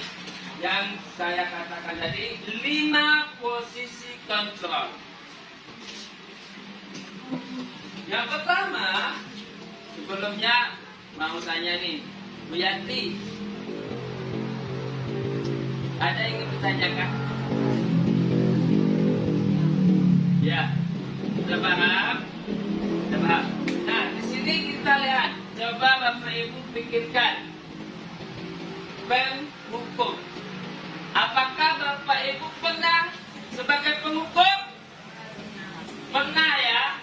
yang saya katakan tadi 5 posisi kontrol. Yang pertama, sebelumnya mau tanya nih, Bu Yanti, ada yang ingin bertanyakan? Ya, sudah paham? Sudah paham. Nah, di sini kita lihat, coba Bapak Ibu pikirkan. Penghukum. Apakah Bapak Ibu pernah sebagai penghukum? Pernah ya?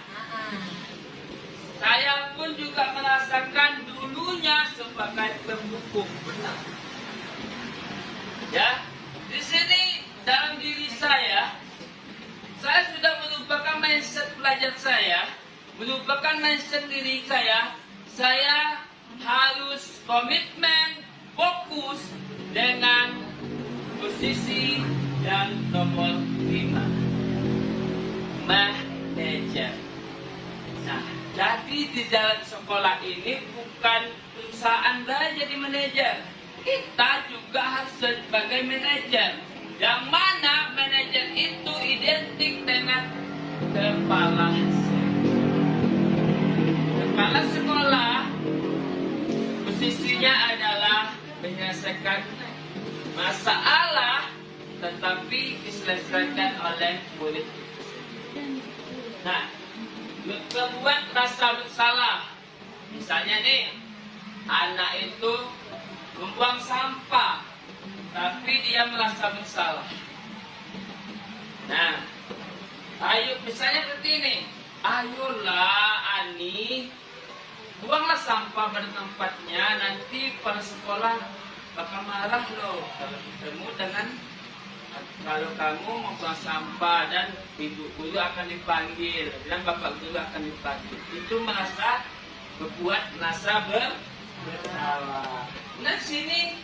Saya pun juga merasakan dulunya sebagai penghukum. Benar. Ya, di sini dalam diri saya sudah melupakan mindset pelajar saya, melupakan mindset diri saya. Saya harus komitmen, fokus dengan posisi yang nomor 5, manajer. Nah, jadi di dalam sekolah ini bukan perusahaan saja jadi manajer. Kita juga harus sebagai manajer. Yang mana manajer itu identik dengan kepala sekolah. Kepala sekolah posisinya adalah menyelesaikan masalah, tetapi diselesaikan oleh murid itu. Nah, membuat rasa bersalah. Misalnya nih, anak itu membuang sampah, tapi dia merasa bersalah. Nah, ayo misalnya seperti ini. Ayolah Ani, buanglah sampah pada tempatnya, nanti pada sekolah bakal marah loh kalau kamu mau buang sampah, dan ibu guru akan dipanggil dan bapak guru akan dipanggil. Itu membuat merasa bersalah. Nah sini,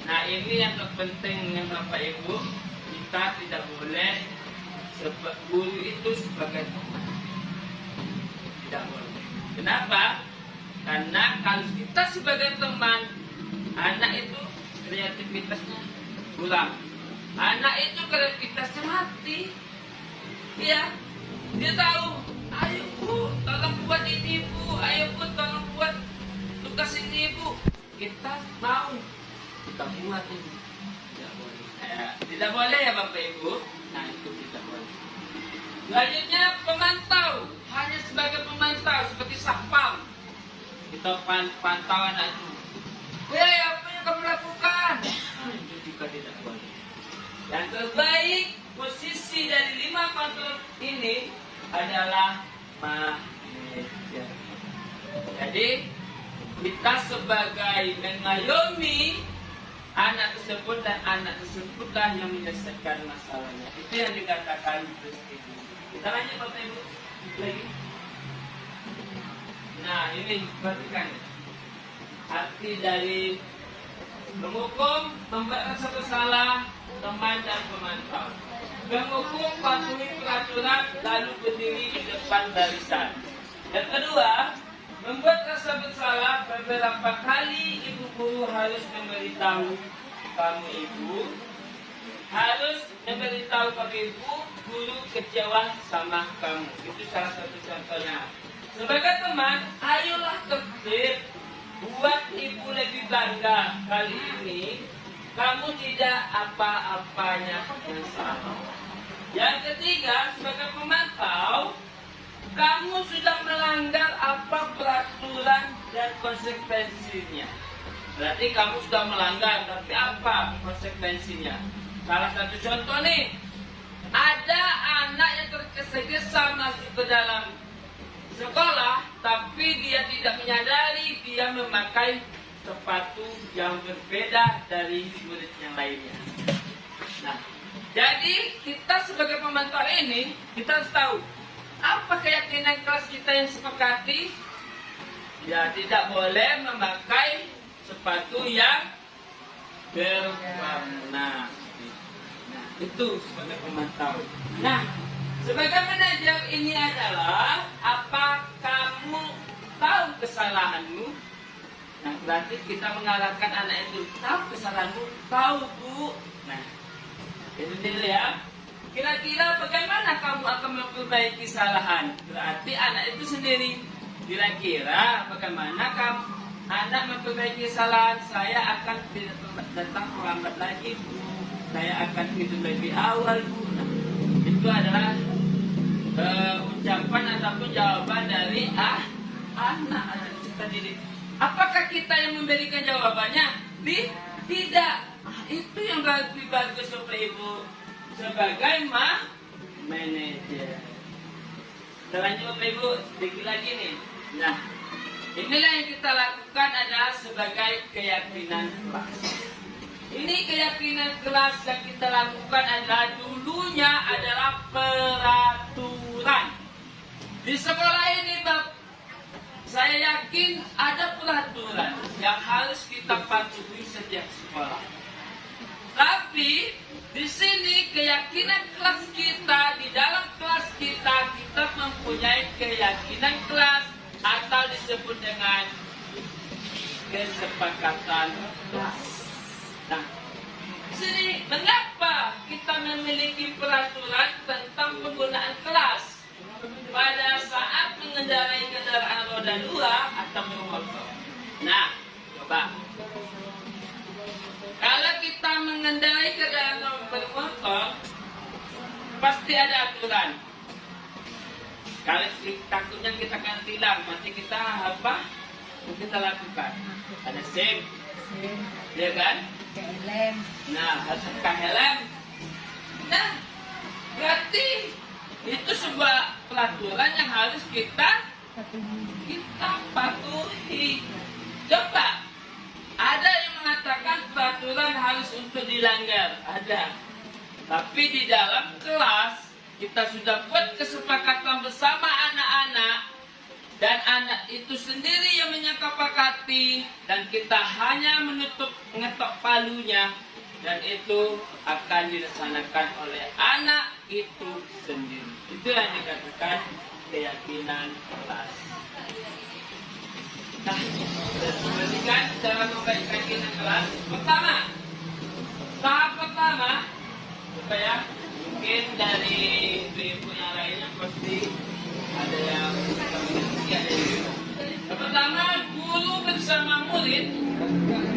nah ini yang terpenting yang Bapak Ibu, kita tidak boleh guru itu sebagai teman. Tidak boleh. Kenapa? Karena kalau kita sebagai teman, anak itu kreativitasnya kurang. Anak itu kreativitasnya mati. Ya, dia tahu. Ayo bu, tolong buat ini bu. Ayo bu, tolong buat tugas ini bu. Kita mau, kita buat ini. Tidak boleh. Tidak boleh ya Bapak Ibu. Nah itu tidak boleh. Selanjutnya pemantau, hanya sebagai pemantau seperti satpam. Kita pantau anak itu. Apa yang kamu lakukan? Nah, itu juga tidak boleh. Yang terbaik posisi dari 5 kontrol ini adalah manajer. Jadi kita sebagai mengayomi anak tersebut, dan anak tersebutlah yang menyelesaikan masalahnya. Itu yang dikatakan presiden. Kita lanjut Bapak Ibu lagi. Nah ini perhatikan arti dari menghukum, membuat rasa bersalah teman dan pemantau. Menghukum, patuhi peraturan, lalu berdiri di depan barisan. Yang kedua, membuat rasa bersalah. Beberapa kali ibu guru harus memberitahu kamu ibu, harus memberitahu kamu ibu, guru kecewa sama kamu. Itu salah satu contohnya. Sebagai teman, ayolah tertib, buat ibu lebih bangga. Kali ini kamu tidak apa-apanya yang salah. Yang ketiga, sebagai pemantau, kamu sudah melanggar apa peraturan dan konsekuensinya. Berarti kamu sudah melanggar, tapi apa konsekuensinya? Salah satu contoh nih, ada anak yang tergesa-gesa masuk ke dalam sekolah, tapi dia tidak menyadari dia memakai sepatu yang berbeda dari murid yang lainnya. Nah, jadi kita sebagai pemantau ini, kita harus tahu apa keyakinan kelas kita yang sepakati. Ya, tidak boleh memakai sepatu yang berwarna. Nah, itu sebagai pemantau. Nah, sebagai manajer ini adalah, apa kamu tahu kesalahanmu? Nah, berarti kita mengarahkan anak itu, tahu kesalahanmu, tahu bu. Nah, itu dulu ya. Kira-kira bagaimana kamu akan memperbaiki kesalahan? Berarti anak itu sendiri. Kira-kira bagaimana kamu anak memperbaiki kesalahan? Saya akan tidak datang terlambat lagi bu. Saya akan tidur lebih awal bu. Nah, itu adalah ucapan ataupun jawaban dari anak kita didik. Apakah kita yang memberikan jawabannya? Tidak. Itu yang lebih bagus Bapak Ibu sebagai manajer. Selanjutnya Bapak Ibu sedikit lagi nih. Nah, inilah yang kita lakukan adalah sebagai keyakinan kelas. Ini keyakinan kelas yang kita lakukan adalah dulunya adalah peraturan. Di sekolah ini saya yakin ada peraturan yang harus kita patuhi setiap sekolah. Tapi di sini keyakinan kelas kita, di dalam kelas kita mempunyai keyakinan kelas atau disebut dengan kesepakatan kelas. Nah, di sini mengapa kita memiliki peraturan tentang penggunaan kelas pada saat mengendarai kendaraan roda 2 atau motor? Nah, coba pasti ada aturan. Kalau takutnya kita akan tilang, nanti kita apa? Yang kita lakukan. Ada SIM, ya kan? Nah, harus pakai helm. Nah, berarti itu sebuah peraturan yang harus kita patuhi. Coba, ada yang mengatakan peraturan harus untuk dilanggar, ada. Tapi di dalam kelas kita sudah buat kesepakatan bersama anak-anak dan anak itu sendiri yang menyepakati dan kita hanya mengetok palunya dan itu akan dilaksanakan oleh anak itu sendiri. Itu yang dikatakan keyakinan kelas. Nah, perhatikan cara membaik keyakinan kelas. Tahap pertama, supaya mungkin dari ibu yang lainnya pasti ada yang mengerti, ada yang yang pertama, guru bersama murid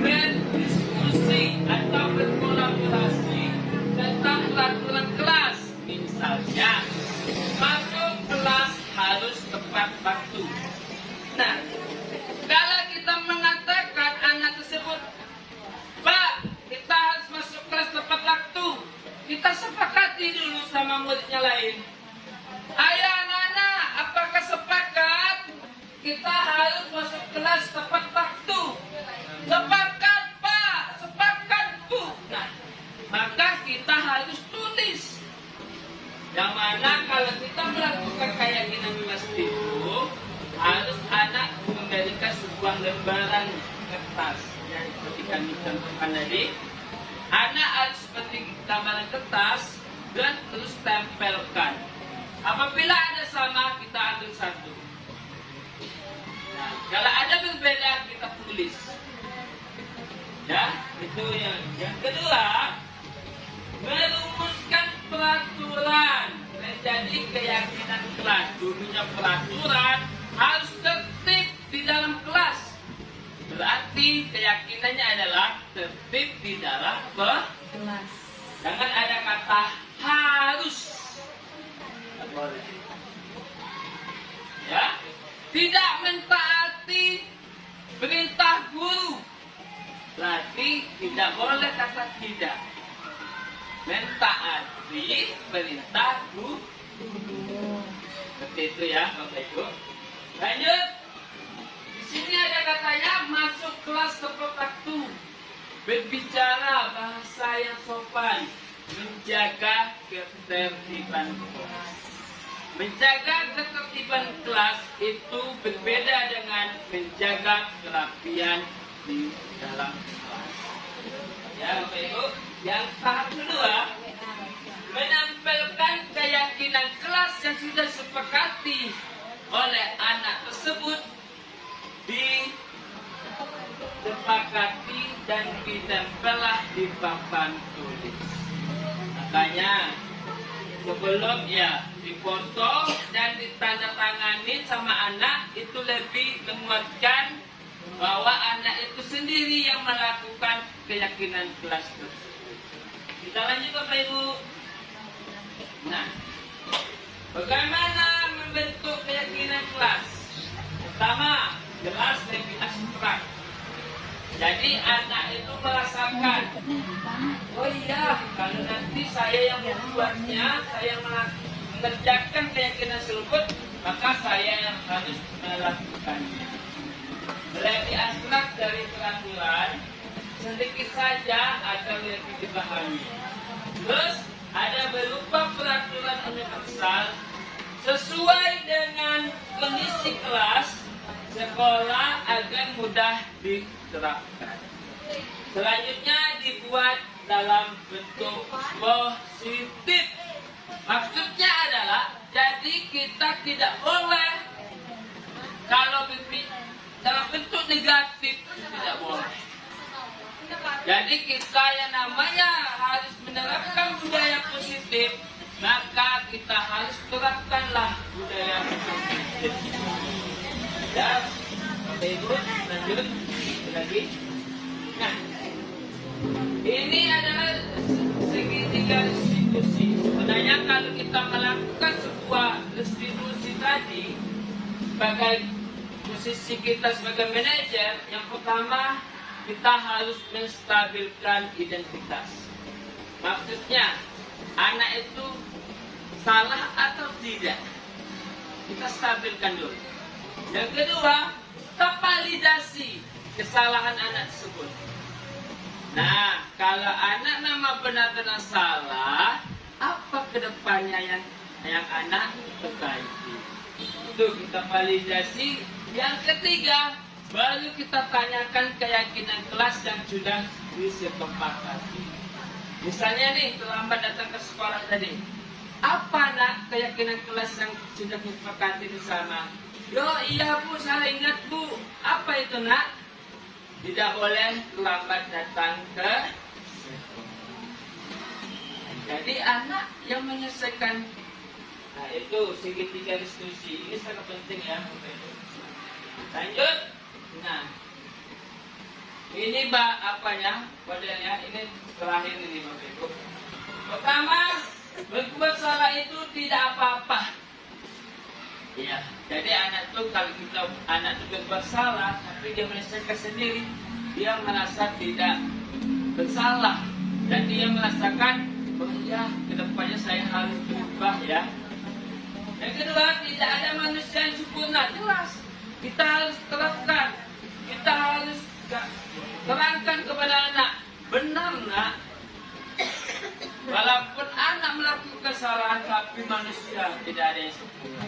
berdiskusi atau berkolaborasi tentang peraturan kelas. Misalnya, masuk kelas harus tepat waktu. Nah, kalau kita mengatakan anak tersebut, Pak, kita harus masuk kelas tepat waktu, kita sepakati dulu sama muridnya lain. Ayo anak-anak, apakah sepakat kita harus masuk kelas tepat waktu? Sepakat Pak, sepakat Bu. Nah, maka kita harus tulis. Yang mana kalau kita melakukan keyakinan kelas itu, harus anak memberikan sebuah lembaran kertas. Yang seperti kami contohkan tadi, anak harus seperti lembaran kertas dan terus tempelkan. Apabila ada sama, kita ambil satu. Nah, kalau ada berbeda, kita tulis. Ya, itu yang kedua, merumuskan peraturan. Menjadi keyakinan kelas. Dulunya peraturan harus tertib di dalam kelas. Berarti keyakinannya adalah tertib di dalam kelas. Jangan ada kata harus. Boleh. Ya, tidak mentaati perintah guru. Berarti tidak boleh kata tidak. Mentaati perintah guru. Seperti itu ya, Bapak Ibu. Lanjut. Di sini ada katanya masuk kelas tepat waktu. Berbicara bahasa yang sopan. Menjaga ketertiban kelas. Menjaga ketertiban kelas itu berbeda dengan menjaga kerapian di dalam kelas. Ya, Bapak Ibu. Yang tahap kedua, menampilkan keyakinan kelas yang sudah disepakati oleh anak tersebut, disepakati dan ditempellah di papan tulis. Makanya sebelum ya dipotong dan ditandatangani sama anak, itu lebih menguatkan bahwa anak itu sendiri yang melakukan keyakinan kelas tersebut. Kita lanjut Bapak Ibu. Nah, bagaimana membentuk keyakinan kelas? Pertama, jelas lebih abstrak. Jadi anak itu merasakan, oh iya, kalau nanti saya yang membuatnya, saya mengerjakan keyakinan tersebut, maka saya yang harus melakukannya. Lebih abstrak dari peraturan, sedikit saja agar lebih dipahami. Terus ada berupa peraturan universal sesuai dengan kondisi kelas sekolah agar mudah diterapkan. Selanjutnya dibuat dalam bentuk positif. Maksudnya adalah, jadi kita tidak boleh kalau dalam bentuk negatif tidak boleh. Jadi kita yang namanya harus menerapkan budaya positif, maka kita harus terapkanlah budaya positif. Ya, Bapak Ibu, lanjut lagi. Nah, ini adalah segitiga distribusi. Sebenarnya kalau kita kita melakukan sebuah restitusi tadi, sebagai posisi kita sebagai manajer, yang pertama kita harus menstabilkan identitas. Maksudnya, anak itu salah atau tidak, kita stabilkan dulu. Yang kedua, kita validasi kesalahan anak tersebut. Nah, kalau anak memang benar-benar salah, apa kedepannya yang anak perbaiki? Itu kita validasi. Yang ketiga, baru kita tanyakan keyakinan kelas yang sudah disepakati. Misalnya nih, terlambat datang ke sekolah tadi. Apa nak keyakinan kelas yang sudah disepakati bersama? Yo iya bu, saya ingat bu. Apa itu nak? Tidak boleh terlambat datang ke sekolah. Jadi anak yang menyelesaikan. Nah itu segitiga restitusi. Ini sangat penting ya. Lanjut. Nah, ini apanya? Modelnya ini terakhir ini Bapak Ibu. Pertama, berbuat salah itu tidak apa-apa. Ya, jadi anak tuh kalau anak itu berbuat salah, tapi dia menyelesaikan sendiri, dia merasa tidak bersalah dan dia merasakan, oh ya, kedepannya saya harus berubah ya. Yang kedua, tidak ada manusia yang sempurna. Jelas, kita harus terapkan, kita harus terangkan kepada anak, benar nak. Walaupun anak melakukan kesalahan, tapi manusia tidak ada yang sempurna.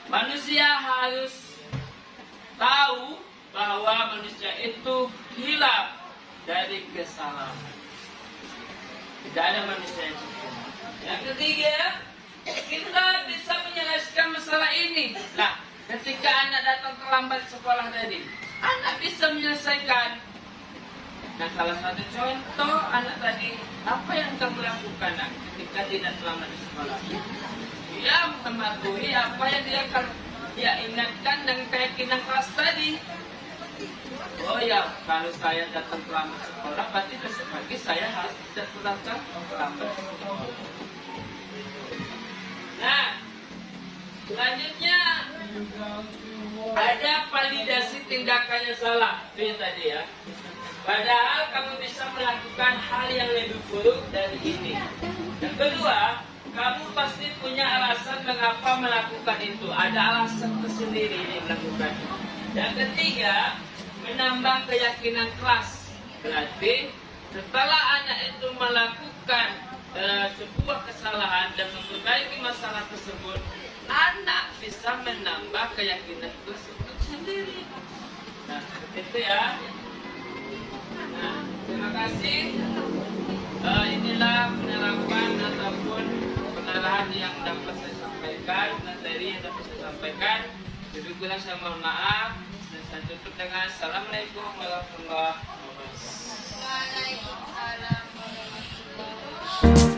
Manusia harus tahu bahwa manusia itu hilaf dari kesalahan. Tidak ada manusia yang sempurna. Yang ketiga, kita bisa menyelesaikan masalah ini. Nah, ketika anak datang terlambat sekolah tadi, anak bisa menyelesaikan. Nah, salah satu contoh anak tadi, apa yang kamu lakukan nak, ketika tidak terlambat di sekolah? Dia mematuhi apa yang dia ingatkan dengan keyakinan kelas tadi. Oh ya, kalau saya datang terlambat sekolah, berarti besok pagi saya harus tidak datang terlambat. Nah, selanjutnya ada validasi tindakannya salah, itu tadi ya. Padahal kamu bisa melakukan hal yang lebih buruk dari ini. Yang kedua, kamu pasti punya alasan mengapa melakukan itu. Ada alasan tersendiri ini melakukan. Yang ketiga, menambah keyakinan kelas. Berarti setelah anak itu melakukan sebuah kesalahan dan memperbaiki masalah tersebut, anak bisa menambah keyakinan kelas itu sendiri. Nah, seperti itu ya. Nah, terima kasih. Inilah penerapan ataupun penarahan yang dapat saya sampaikan, materi yang dapat saya sampaikan. Lebih kurang saya mohon maaf. Dan saya tutup dengan Assalamualaikum warahmatullahi wabarakatuh. Waalaikumsalam warahmatullahi wabarakatuh.